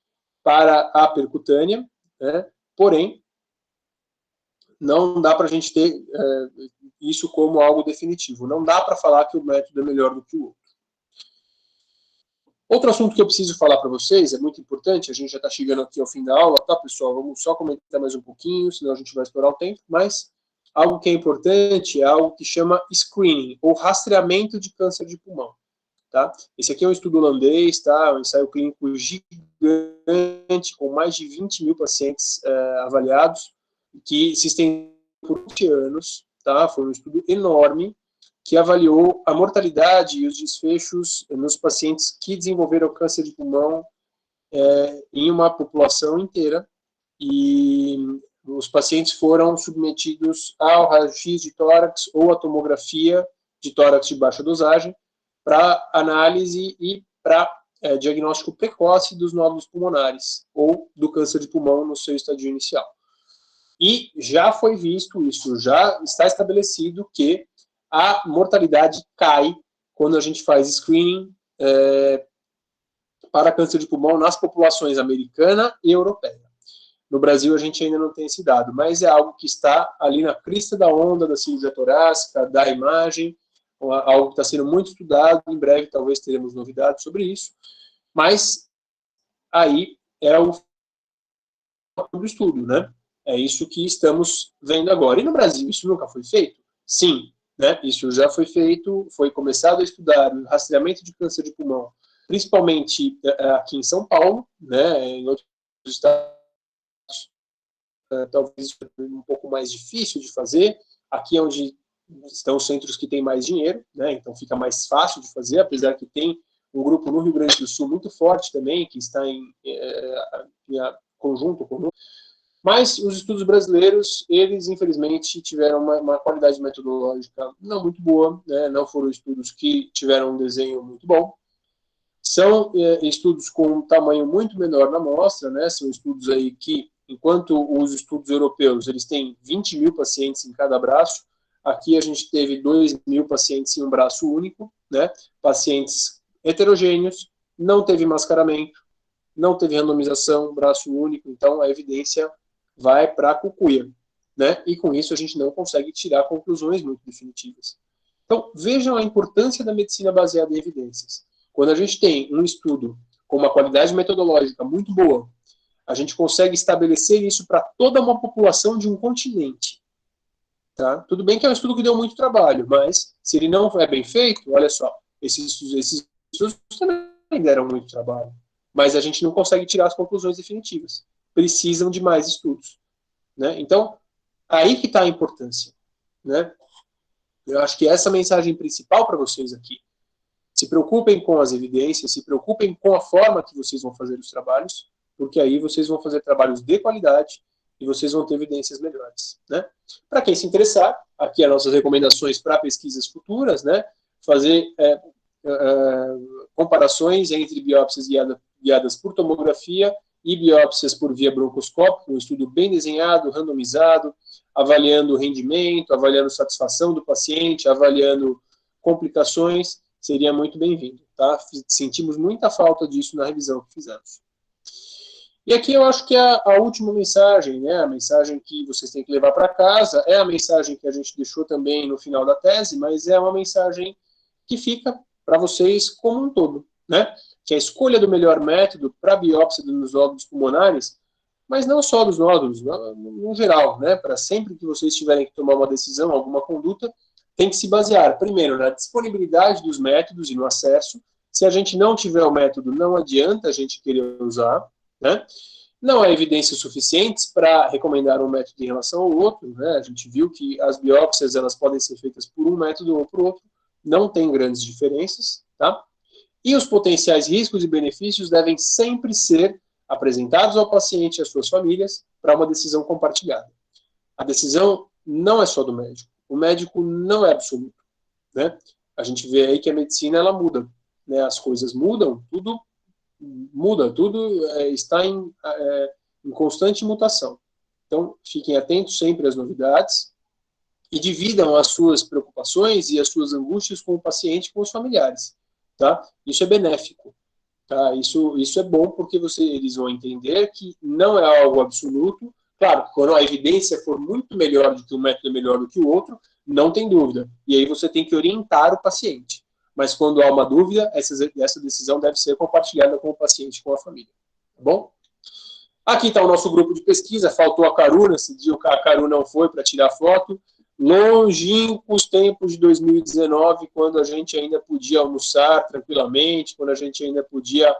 para a percutânea, né? Porém, não dá para a gente ter isso como algo definitivo. Não dá para falar que o método é melhor do que o outro. Outro assunto que eu preciso falar para vocês, é muito importante, a gente já está chegando aqui ao fim da aula, tá, pessoal? Vamos só comentar mais um pouquinho, senão a gente vai estourar o tempo, mas algo que é importante é algo que chama screening, ou rastreamento de câncer de pulmão. Tá? Esse aqui é um estudo holandês, tá? Um ensaio clínico gigante, com mais de 20 mil pacientes avaliados, que se estendeu por 20 anos, tá? Foi um estudo enorme, que avaliou a mortalidade e os desfechos nos pacientes que desenvolveram câncer de pulmão em uma população inteira, e os pacientes foram submetidos ao raio-x de tórax ou a tomografia de tórax de baixa dosagem, para análise e para diagnóstico precoce dos nódulos pulmonares ou do câncer de pulmão no seu estadio inicial. E já foi visto isso, já está estabelecido que a mortalidade cai quando a gente faz screening para câncer de pulmão nas populações americana e europeia. No Brasil a gente ainda não tem esse dado, mas é algo que está ali na crista da onda da cirurgia torácica, da imagem, algo que está sendo muito estudado, em breve talvez teremos novidades sobre isso, mas aí é o do estudo, né? É isso que estamos vendo agora. E no Brasil isso nunca foi feito? Sim, né? Isso já foi feito, foi começado a estudar o rastreamento de câncer de pulmão, principalmente aqui em São Paulo, né? Em outros estados talvez um pouco mais difícil de fazer, aqui é onde estão os centros que têm mais dinheiro, né? Então fica mais fácil de fazer, apesar que tem um grupo no Rio Grande do Sul muito forte também, que está em conjunto conosco. Mas os estudos brasileiros, eles infelizmente tiveram uma qualidade metodológica não muito boa, né? Não foram estudos que tiveram um desenho muito bom. São estudos com um tamanho muito menor na amostra, né? São estudos aí que, enquanto os estudos europeus, eles têm 20 mil pacientes em cada braço, aqui a gente teve 2 mil pacientes em um braço único, né? Pacientes heterogêneos, não teve mascaramento, não teve randomização, braço único, então a evidência vai para a cucuia, né? E com isso a gente não consegue tirar conclusões muito definitivas. Então, vejam a importância da medicina baseada em evidências. Quando a gente tem um estudo com uma qualidade metodológica muito boa, a gente consegue estabelecer isso para toda uma população de um continente. Tá? Tudo bem que é um estudo que deu muito trabalho, mas se ele não é bem feito, olha só, esses estudos também deram muito trabalho, mas a gente não consegue tirar as conclusões definitivas. Precisam de mais estudos. Né? Então, aí que está a importância. Né? Eu acho que essa é a mensagem principal para vocês aqui. Se preocupem com as evidências, se preocupem com a forma que vocês vão fazer os trabalhos, porque aí vocês vão fazer trabalhos de qualidade e vocês vão ter evidências melhores. Né? Para quem se interessar, aqui as nossas recomendações para pesquisas futuras, né? Fazer comparações entre biópsias guiadas por tomografia e biópsias por via broncoscópica, um estudo bem desenhado, randomizado, avaliando o rendimento, avaliando a satisfação do paciente, avaliando complicações, seria muito bem-vindo. Tá? Sentimos muita falta disso na revisão que fizemos. E aqui eu acho que a última mensagem, né, a mensagem que vocês têm que levar para casa, é a mensagem que a gente deixou também no final da tese, mas é uma mensagem que fica para vocês como um todo, né? Que a escolha do melhor método para biópsia dos nódulos pulmonares, mas não só dos nódulos, no geral, né? Para sempre que vocês tiverem que tomar uma decisão, alguma conduta, tem que se basear, primeiro, na disponibilidade dos métodos e no acesso. Se a gente não tiver o método, não adianta a gente querer usar, né? Não há evidências suficientes para recomendar um método em relação ao outro, né? A gente viu que as biópsias elas podem ser feitas por um método ou por outro, não tem grandes diferenças, tá? E os potenciais riscos e benefícios devem sempre ser apresentados ao paciente e às suas famílias para uma decisão compartilhada. A decisão não é só do médico. O médico não é absoluto, né? A gente vê aí que a medicina ela muda, né? As coisas mudam, tudo muda, tudo está em constante mutação. Então, fiquem atentos sempre às novidades e dividam as suas preocupações e as suas angústias com o paciente e com os familiares. Tá? Isso é benéfico. Tá? Isso é bom porque eles vão entender que não é algo absoluto. Claro, quando a evidência for muito melhor do que um método é melhor do que o outro, não tem dúvida. E aí você tem que orientar o paciente. Mas quando há uma dúvida, essa decisão deve ser compartilhada com o paciente e com a família. Tá bom? Aqui está o nosso grupo de pesquisa. Faltou a Caru, nesse dia a Caru não foi para tirar foto. Longínquos tempos de 2019, quando a gente ainda podia almoçar tranquilamente, quando a gente ainda podia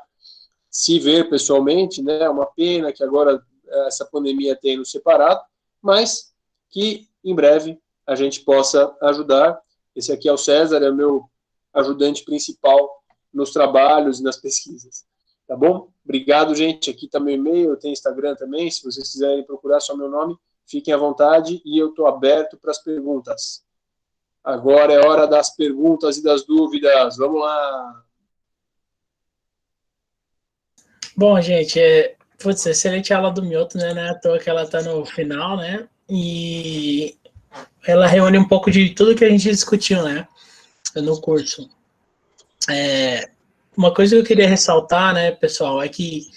se ver pessoalmente, né? Uma pena que agora essa pandemia tenha nos separado, mas que em breve a gente possa ajudar. Esse aqui é o César, é o meu ajudante principal nos trabalhos e nas pesquisas. Tá bom? Obrigado, gente. Aqui está meu e-mail, eu tenho Instagram também, se vocês quiserem procurar só meu nome, fiquem à vontade e eu estou aberto para as perguntas. Agora é hora das perguntas e das dúvidas. Vamos lá. Bom, gente, putz, excelente aula do Mioto, né? Não é à toa que ela está no final, né? E ela reúne um pouco de tudo que a gente discutiu, né? No curso. Uma coisa que eu queria ressaltar, né, pessoal, é que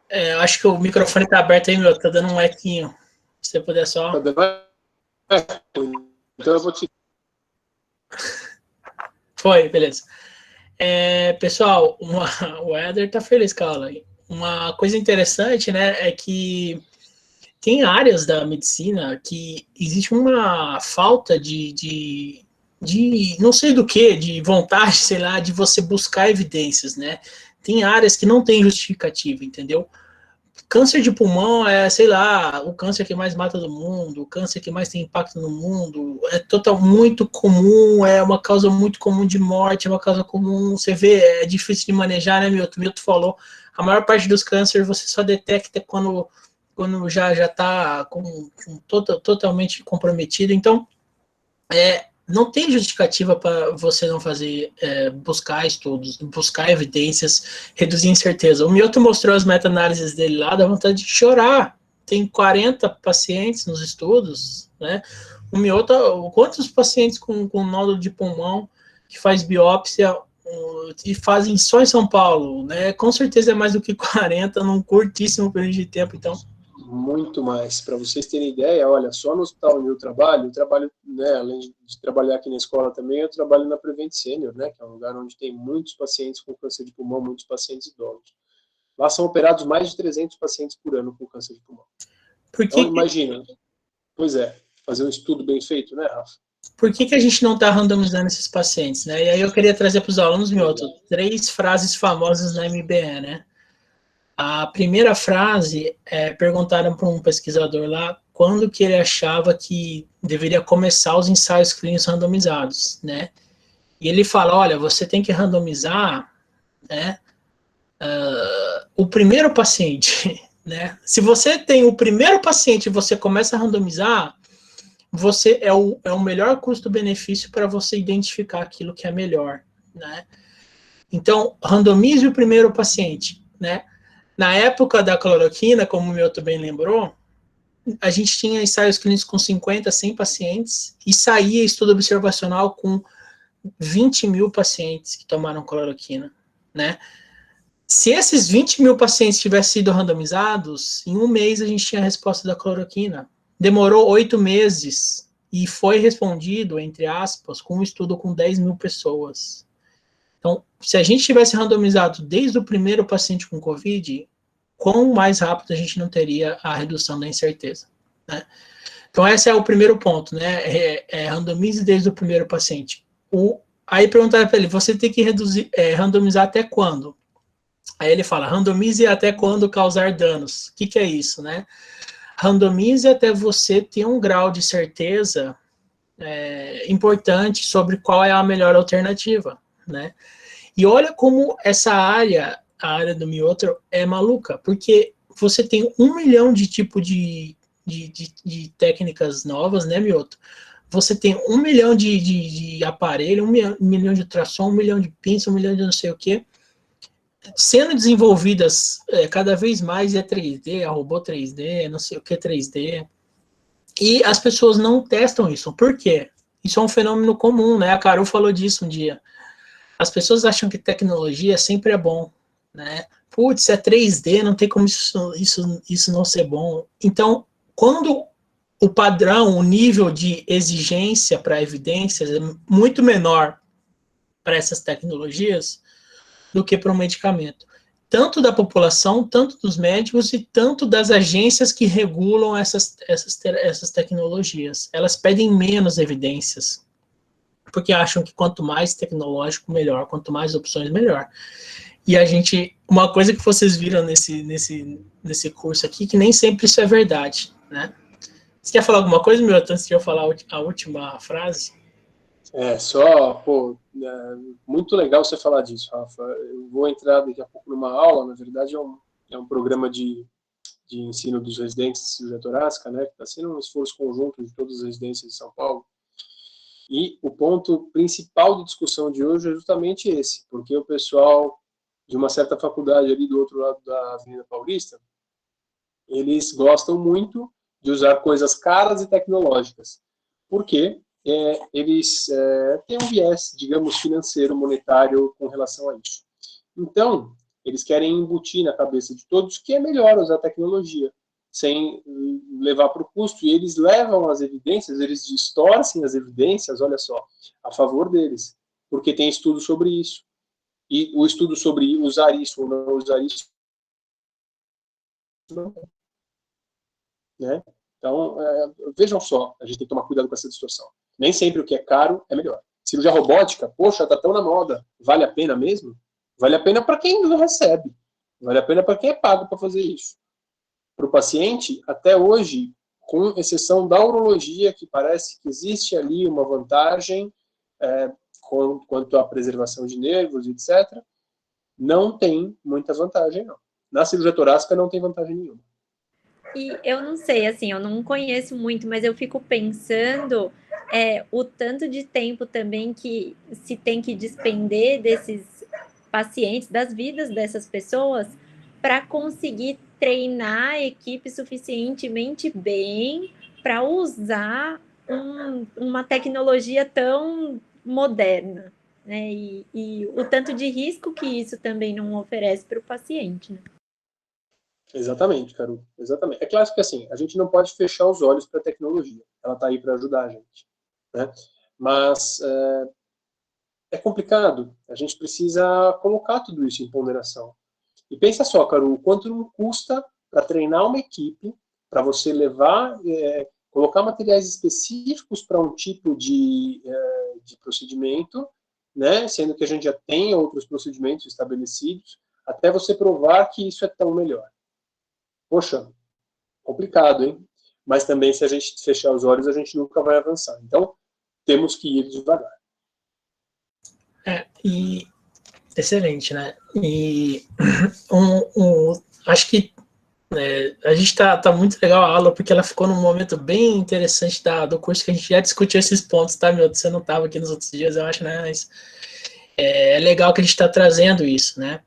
eu acho que o microfone está aberto aí, meu, tá dando um equinho. Se você puder só... Tá dando... Então eu vou te... Foi, beleza. Pessoal, o Éder tá feliz com a aula aí. Uma coisa interessante, né, é que tem áreas da medicina que existe uma falta de não sei do que, de vontade, sei lá, de você buscar evidências, né? Tem áreas que não tem justificativa, entendeu? Câncer de pulmão sei lá, o câncer que mais mata do mundo, o câncer que mais tem impacto no mundo, muito comum, é uma causa muito comum de morte, é uma causa comum, você vê, é difícil de manejar, né, Milton? Milton falou, a maior parte dos cânceres você só detecta quando já está totalmente comprometido, então, não tem justificativa para você não fazer, buscar estudos, buscar evidências, reduzir incerteza. O Mioto mostrou as meta-análises dele lá, dá vontade de chorar. Tem 40 pacientes nos estudos, né? O Mioto, quantos pacientes com nódulo de pulmão que faz biópsia e fazem só em São Paulo, né? Com certeza é mais do que 40 num curtíssimo período de tempo, então. Muito mais. Para vocês terem ideia, olha, só no hospital onde eu trabalho, né, além de trabalhar aqui na escola também, eu trabalho na Prevent Senior, né, que é um lugar onde tem muitos pacientes com câncer de pulmão, muitos pacientes idosos. Lá são operados mais de 300 pacientes por ano com câncer de pulmão. Então, imagina. Pois é, fazer um estudo bem feito, né, Rafa? Por que a gente não está randomizando esses pacientes, né? E aí eu queria trazer para os alunos, Mioto, 3 frases famosas na MBE, né? A primeira frase, perguntaram para um pesquisador lá quando que ele achava que deveria começar os ensaios clínicos randomizados, né? E ele fala, olha, você tem que randomizar, né, o primeiro paciente, né? Se você tem o primeiro paciente e você começa a randomizar, você é o melhor custo-benefício para você identificar aquilo que é melhor, né? Então, randomize o primeiro paciente, né? Na época da cloroquina, como o Mioto bem lembrou, a gente tinha ensaios clínicos com 50, 100 pacientes e saía estudo observacional com 20 mil pacientes que tomaram cloroquina, né? Se esses 20 mil pacientes tivessem sido randomizados, em um mês a gente tinha a resposta da cloroquina. Demorou 8 meses e foi respondido, entre aspas, com um estudo com 10 mil pessoas. Então, se a gente tivesse randomizado desde o primeiro paciente com Covid, quão mais rápido a gente não teria a redução da incerteza, né? Então, esse é o primeiro ponto, né? Randomize desde o primeiro paciente. Aí perguntaram para ele, você tem que randomizar até quando? Aí ele fala, randomize até quando causar danos. O que é isso, né? Randomize até você ter um grau de certeza importante sobre qual é a melhor alternativa, né? E olha como essa área, a área do Mioto, é maluca, porque você tem 1 milhão de tipos de técnicas novas, né, Mioto? Você tem 1 milhão de aparelho, 1 milhão de ultrassom, 1 milhão de pinça, 1 milhão de não sei o quê, sendo desenvolvidas cada vez mais, 3D, a robô 3D, não sei o que 3D, e as pessoas não testam isso. Por quê? Isso é um fenômeno comum, né? A Carol falou disso um dia. As pessoas acham que tecnologia sempre é bom, né? Putz, é 3D, não tem como isso não ser bom. Então, quando o padrão, o nível de exigência para evidências é muito menor para essas tecnologias do que para um medicamento. Tanto da população, tanto dos médicos e tanto das agências que regulam essas tecnologias. Elas pedem menos evidências, porque acham que quanto mais tecnológico, melhor, quanto mais opções, melhor. E uma coisa que vocês viram nesse curso aqui, que nem sempre isso é verdade, né? Você quer falar alguma coisa, meu, antes de eu falar a última frase? Muito legal você falar disso, Rafa. Eu vou entrar daqui a pouco numa aula, na verdade é um programa de ensino dos residentes de cirurgia torácica, né, que está sendo um esforço conjunto de todas as residências de São Paulo. E o ponto principal de discussão de hoje é justamente esse, porque o pessoal de uma certa faculdade ali do outro lado da Avenida Paulista, eles gostam muito de usar coisas caras e tecnológicas. Por quê? Eles têm um viés, digamos, financeiro, monetário com relação a isso. Então, eles querem embutir na cabeça de todos que é melhor usar tecnologia, sem levar para o custo, e eles levam as evidências, eles distorcem as evidências, olha só, a favor deles, porque tem estudo sobre isso. E o estudo sobre usar isso ou não usar isso, não é, né? Então, vejam só, a gente tem que tomar cuidado com essa distorção. Nem sempre o que é caro é melhor. Cirurgia robótica, poxa, tá tão na moda. Vale a pena mesmo? Vale a pena para quem não recebe. Vale a pena para quem é pago para fazer isso. Para o paciente, até hoje, com exceção da urologia, que parece que existe ali uma vantagem quanto à preservação de nervos, etc., não tem muita vantagem, não. Na cirurgia torácica não tem vantagem nenhuma. E eu não sei, assim, eu não conheço muito, mas eu fico pensando o tanto de tempo também que se tem que despender desses pacientes, das vidas dessas pessoas, para conseguir treinar a equipe suficientemente bem para usar uma tecnologia tão moderna, né? E o tanto de risco que isso também não oferece para o paciente, né? Exatamente, Carol. Exatamente. É claro que assim, a gente não pode fechar os olhos para a tecnologia. Ela está aí para ajudar a gente, né? Mas é complicado. A gente precisa colocar tudo isso em ponderação. E pensa só, Carol, o quanto não custa para treinar uma equipe, para você levar, colocar materiais específicos para um tipo de procedimento, né? Sendo que a gente já tem outros procedimentos estabelecidos, até você provar que isso é tão melhor. Poxa, complicado, hein? Mas também, se a gente fechar os olhos, a gente nunca vai avançar. Então, temos que ir devagar. E excelente, né? E acho que a gente tá muito legal a aula, porque ela ficou num momento bem interessante do curso, que a gente já discutiu esses pontos, tá, meu? Você não estava aqui nos outros dias, eu acho, né? Mas é legal que a gente está trazendo isso, né?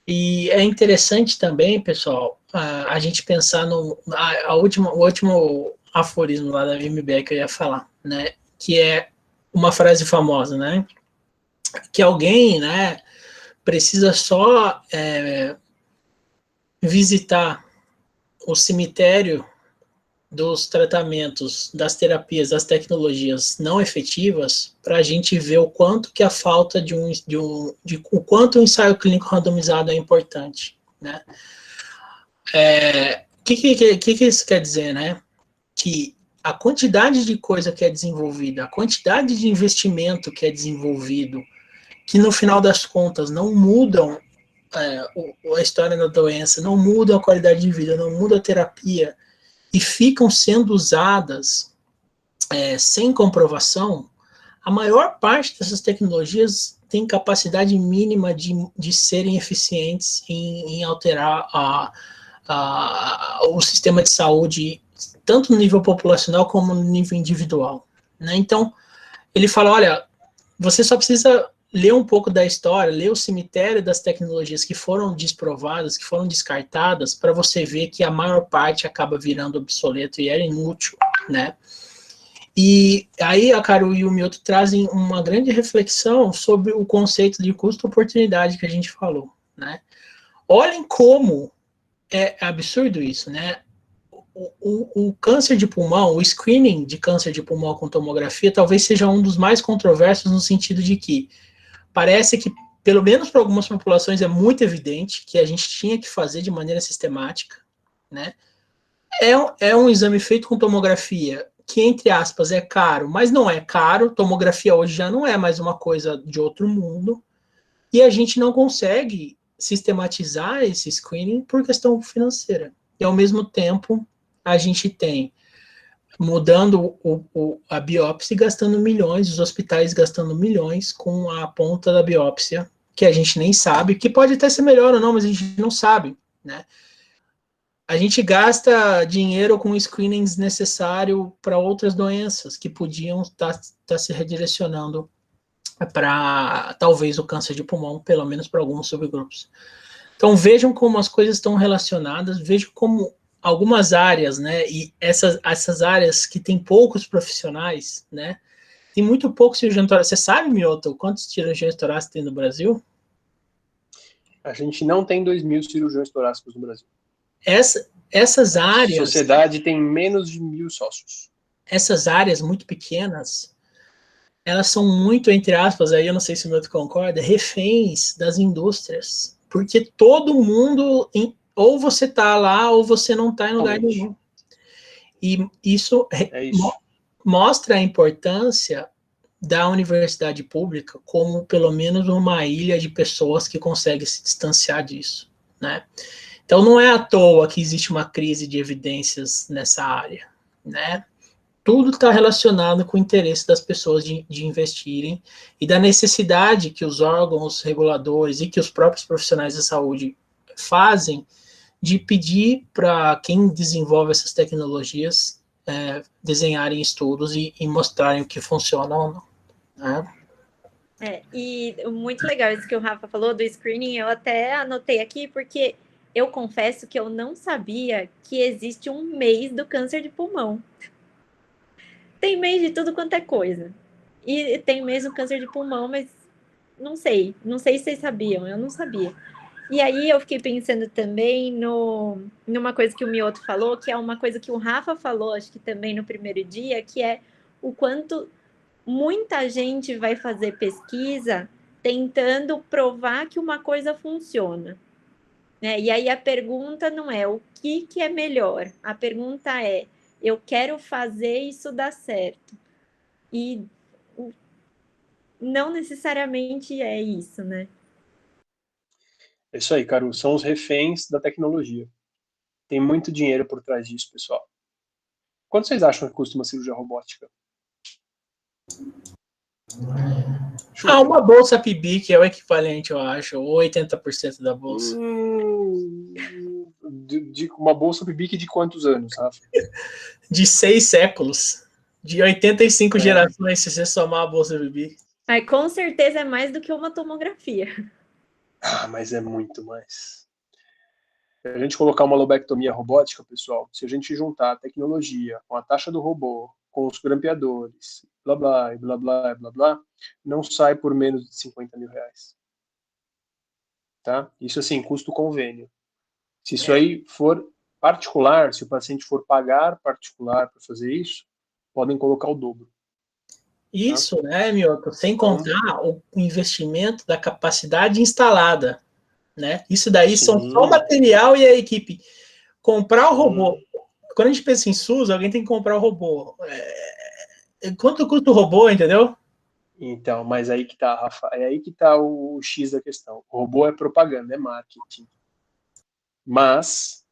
E é interessante também, pessoal, a gente pensar no o último aforismo lá da VMB que eu ia falar, né? Que é uma frase famosa, né? Que alguém, né, precisa só visitar o cemitério dos tratamentos, das terapias, das tecnologias não efetivas, para a gente ver o quanto que a falta de o quanto o ensaio clínico randomizado é importante, né? Que isso quer dizer, né? Que a quantidade de coisa que é desenvolvida, a quantidade de investimento que é desenvolvido, que no final das contas não mudam a história da doença, não mudam a qualidade de vida, não muda a terapia, e ficam sendo usadas sem comprovação, a maior parte dessas tecnologias tem capacidade mínima de serem eficientes em alterar o sistema de saúde, tanto no nível populacional como no nível individual, né? Então, ele fala, olha, você só precisa ler um pouco da história, ler o cemitério das tecnologias que foram desprovadas, que foram descartadas, para você ver que a maior parte acaba virando obsoleto e era inútil, né? E aí a Carol e o Milton trazem uma grande reflexão sobre o conceito de custo-oportunidade que a gente falou, né? Olhem como é absurdo isso, né? O câncer de pulmão, o screening de câncer de pulmão com tomografia, talvez seja um dos mais controversos no sentido de que parece que, pelo menos para algumas populações, é muito evidente que a gente tinha que fazer de maneira sistemática, né? É um exame feito com tomografia que, entre aspas, é caro, mas não é caro. Tomografia hoje já não é mais uma coisa de outro mundo. E a gente não consegue sistematizar esse screening por questão financeira. E, ao mesmo tempo, a gente tem mudando a biópsia e gastando milhões, os hospitais gastando milhões com a ponta da biópsia, que a gente nem sabe, que pode até ser melhor ou não, mas a gente não sabe, né? A gente gasta dinheiro com screenings necessário para outras doenças que podiam estar se redirecionando para talvez o câncer de pulmão, pelo menos para alguns subgrupos. Então vejam como as coisas estão relacionadas, vejam como algumas áreas, né, e essas áreas que tem poucos profissionais, né, tem muito pouco cirurgião torácico. Você sabe, Mioto, quantos cirurgiões torácicos tem no Brasil? A gente não tem 2.000 cirurgiões torácicos no Brasil. Essas áreas... A sociedade tem menos de 1.000 sócios. Essas áreas muito pequenas, elas são muito, entre aspas, aí eu não sei se o Mioto concorda, reféns das indústrias. Porque todo mundo... ou você está lá, ou você não está em lugar nenhum. E isso mostra a importância da universidade pública como, pelo menos, uma ilha de pessoas que conseguem se distanciar disso, né? Então, não é à toa que existe uma crise de evidências nessa área, né? Tudo está relacionado com o interesse das pessoas de investirem e da necessidade que os órgãos reguladores e que os próprios profissionais da saúde fazem de pedir para quem desenvolve essas tecnologias desenharem estudos e mostrarem o que funciona ou não. Né? E muito legal isso que o Rafa falou do screening, eu até anotei aqui, porque eu confesso que eu não sabia que existe um mês do câncer de pulmão. Tem mês de tudo quanto é coisa. E tem mês do câncer de pulmão, mas não sei se vocês sabiam, eu não sabia. E aí eu fiquei pensando também numa coisa que o Mioto falou, que é uma coisa que o Rafa falou, acho que também no primeiro dia, que é o quanto muita gente vai fazer pesquisa tentando provar que uma coisa funciona. Né? E aí a pergunta não é o que é melhor, a pergunta é, eu quero fazer isso dar certo. E não necessariamente é isso, né? É isso aí, Caru, são os reféns da tecnologia. Tem muito dinheiro por trás disso, pessoal. Quanto vocês acham que custa uma cirurgia robótica? Uma bolsa PIBIC é o equivalente, eu acho, ou 80% da bolsa. De uma bolsa PIBIC de quantos anos, Rafa? De 6 séculos. De 85 gerações, se você somar a bolsa PIBIC. Com certeza é mais do que uma tomografia. Mas é muito mais. Se a gente colocar uma lobectomia robótica, pessoal, se a gente juntar a tecnologia com a taxa do robô, com os grampeadores, blá blá, blá blá, blá blá, não sai por menos de 50 mil reais. Tá? Isso assim, custo convênio. Se isso aí for particular, se o paciente for pagar particular para fazer isso, podem colocar o dobro. Isso, tá? Né, Mioto? Sem contar o investimento da capacidade instalada. Né? Isso daí são só o material e a equipe. Comprar o robô. Quando a gente pensa em SUS, alguém tem que comprar o robô. Quanto custa o robô, entendeu? Então, mas aí que tá, Rafa, é aí que tá o X da questão. O robô é propaganda, é marketing. Mas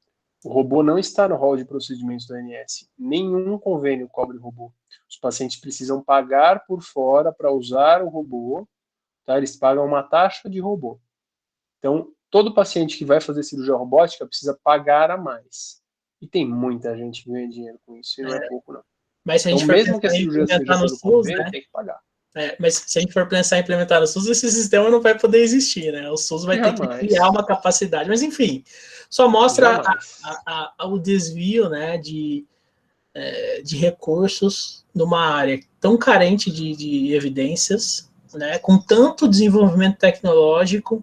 o robô não está no rol de procedimentos do ANS. Nenhum convênio cobre robô. Os pacientes precisam pagar por fora para usar o robô. Tá? Eles pagam uma taxa de robô. Então, todo paciente que vai fazer cirurgia robótica precisa pagar a mais. E tem muita gente que ganha dinheiro com isso, e não é pouco, não. Mas se a gente então, mesmo que a cirurgia seja pelo convênio, né? Tem que pagar. Mas se a gente for pensar em implementar no SUS, esse sistema não vai poder existir, né? O SUS vai ter que criar uma capacidade. Mas, enfim, só mostra o desvio, né, de recursos numa área tão carente de evidências, né, com tanto desenvolvimento tecnológico.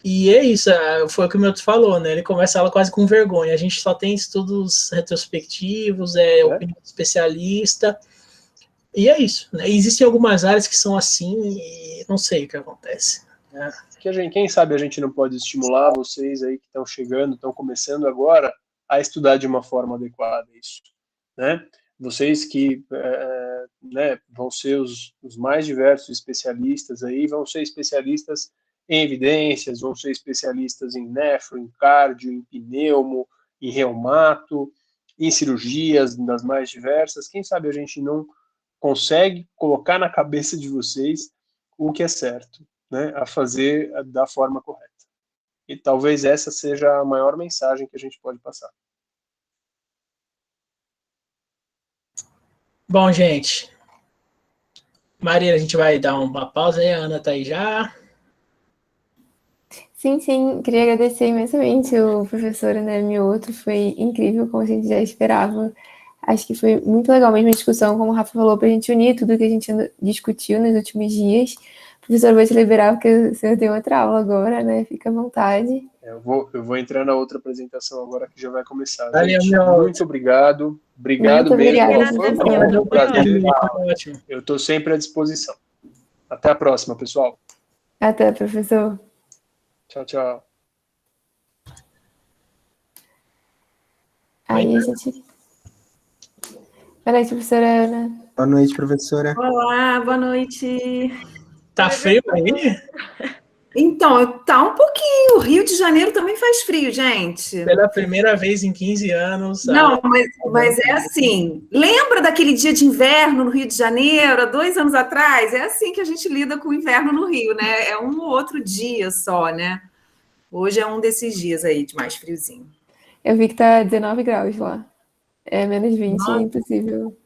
E é isso, foi o que o Milton falou, né? Ele começa ela quase com vergonha. A gente só tem estudos retrospectivos, opinião de especialista, e é isso. Né? E existem algumas áreas que são assim, e não sei o que acontece. Né? Quem sabe a gente não pode estimular vocês aí que estão chegando, estão começando agora, a estudar de uma forma adequada isso. Né? Vocês que né, vão ser os mais diversos especialistas aí, vão ser especialistas em evidências, vão ser especialistas em nefro, em cardio, em pneumo, em reumato, em cirurgias das mais diversas. Quem sabe a gente não consegue colocar na cabeça de vocês o que é certo, né, a fazer da forma correta. E talvez essa seja a maior mensagem que a gente pode passar. Bom, gente. Maria, a gente vai dar uma pausa aí, a Ana tá aí já. Sim, queria agradecer imensamente o professor André Mioto, foi incrível, como a gente já esperava. Acho que foi muito legal mesmo a discussão, como o Rafa falou, para a gente unir tudo que a gente discutiu nos últimos dias. Professor, vou te liberar, porque o senhor tem outra aula agora, né? Fica à vontade. Eu vou entrar na outra apresentação agora, que já vai começar. Valeu, gente, muito obrigado. Obrigado muito mesmo. Obrigada, foi um prazer. Eu estou sempre à disposição. Até a próxima, pessoal. Até, professor. Tchau, tchau. Aí a gente... Boa noite, professora Ana. Boa noite, professora. Olá, boa noite. Tá frio aí? Então, tá um pouquinho. O Rio de Janeiro também faz frio, gente. Pela primeira vez em 15 anos. Não, mas é assim. Lembra daquele dia de inverno no Rio de Janeiro, há 2 anos atrás? É assim que a gente lida com o inverno no Rio, né? É um ou outro dia só, né? Hoje é um desses dias aí de mais friozinho. Eu vi que tá 19 graus lá. É, menos 20 é impossível.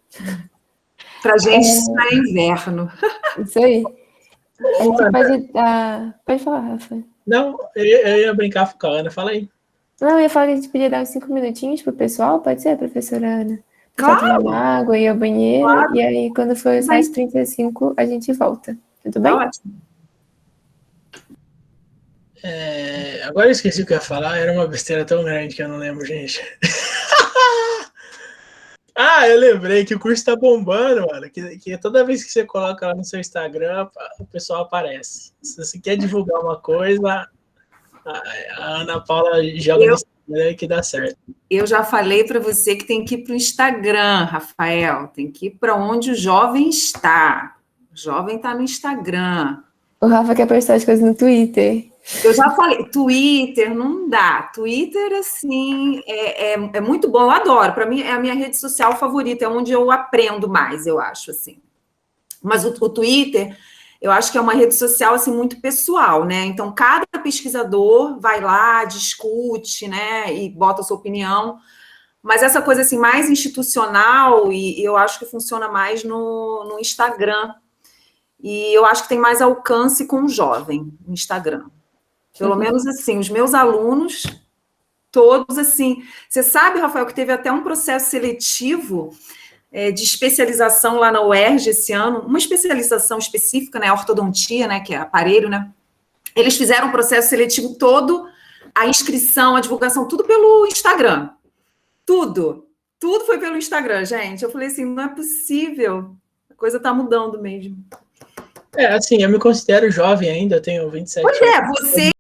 Pra gente isso é inverno. Isso aí. A gente pode dar... Pode falar, Rafa. Não, eu ia brincar com a Ana, fala aí. Não, eu ia falar que a gente podia dar uns 5 minutinhos pro pessoal, pode ser, professora Ana? Claro. Só tomar uma água, ir ao banheiro, Claro. e aí quando for 7h35 a gente volta. Tudo bem? Tá ótimo. Agora eu esqueci o que eu ia falar, era uma besteira tão grande que eu não lembro, gente. Eu lembrei que o curso tá bombando, mano. Que toda vez que você coloca lá no seu Instagram, o pessoal aparece. Se você quer divulgar uma coisa, a Ana Paula joga no Instagram que dá certo. Eu já falei para você que tem que ir para o Instagram, Rafael. Tem que ir para onde o jovem está. O jovem está no Instagram. O Rafa quer postar as coisas no Twitter. Eu já falei, Twitter não dá. Twitter, assim, é muito bom, eu adoro. Para mim, é a minha rede social favorita, é onde eu aprendo mais, eu acho, assim. Mas o Twitter, eu acho que é uma rede social, assim, muito pessoal, né? Então, cada pesquisador vai lá, discute, né? E bota a sua opinião. Mas essa coisa, assim, mais institucional, e eu acho que funciona mais no Instagram. E eu acho que tem mais alcance com o jovem no Instagram. Pelo menos, assim, os meus alunos, todos, assim... Você sabe, Rafael, que teve até um processo seletivo de especialização lá na UERJ esse ano, uma especialização específica, né, ortodontia, né, que é aparelho, né? Eles fizeram um processo seletivo todo, a inscrição, a divulgação, tudo pelo Instagram. Tudo foi pelo Instagram, gente. Eu falei assim, não é possível. A coisa está mudando mesmo. Assim, eu me considero jovem ainda, eu tenho 27 anos. Pois é, você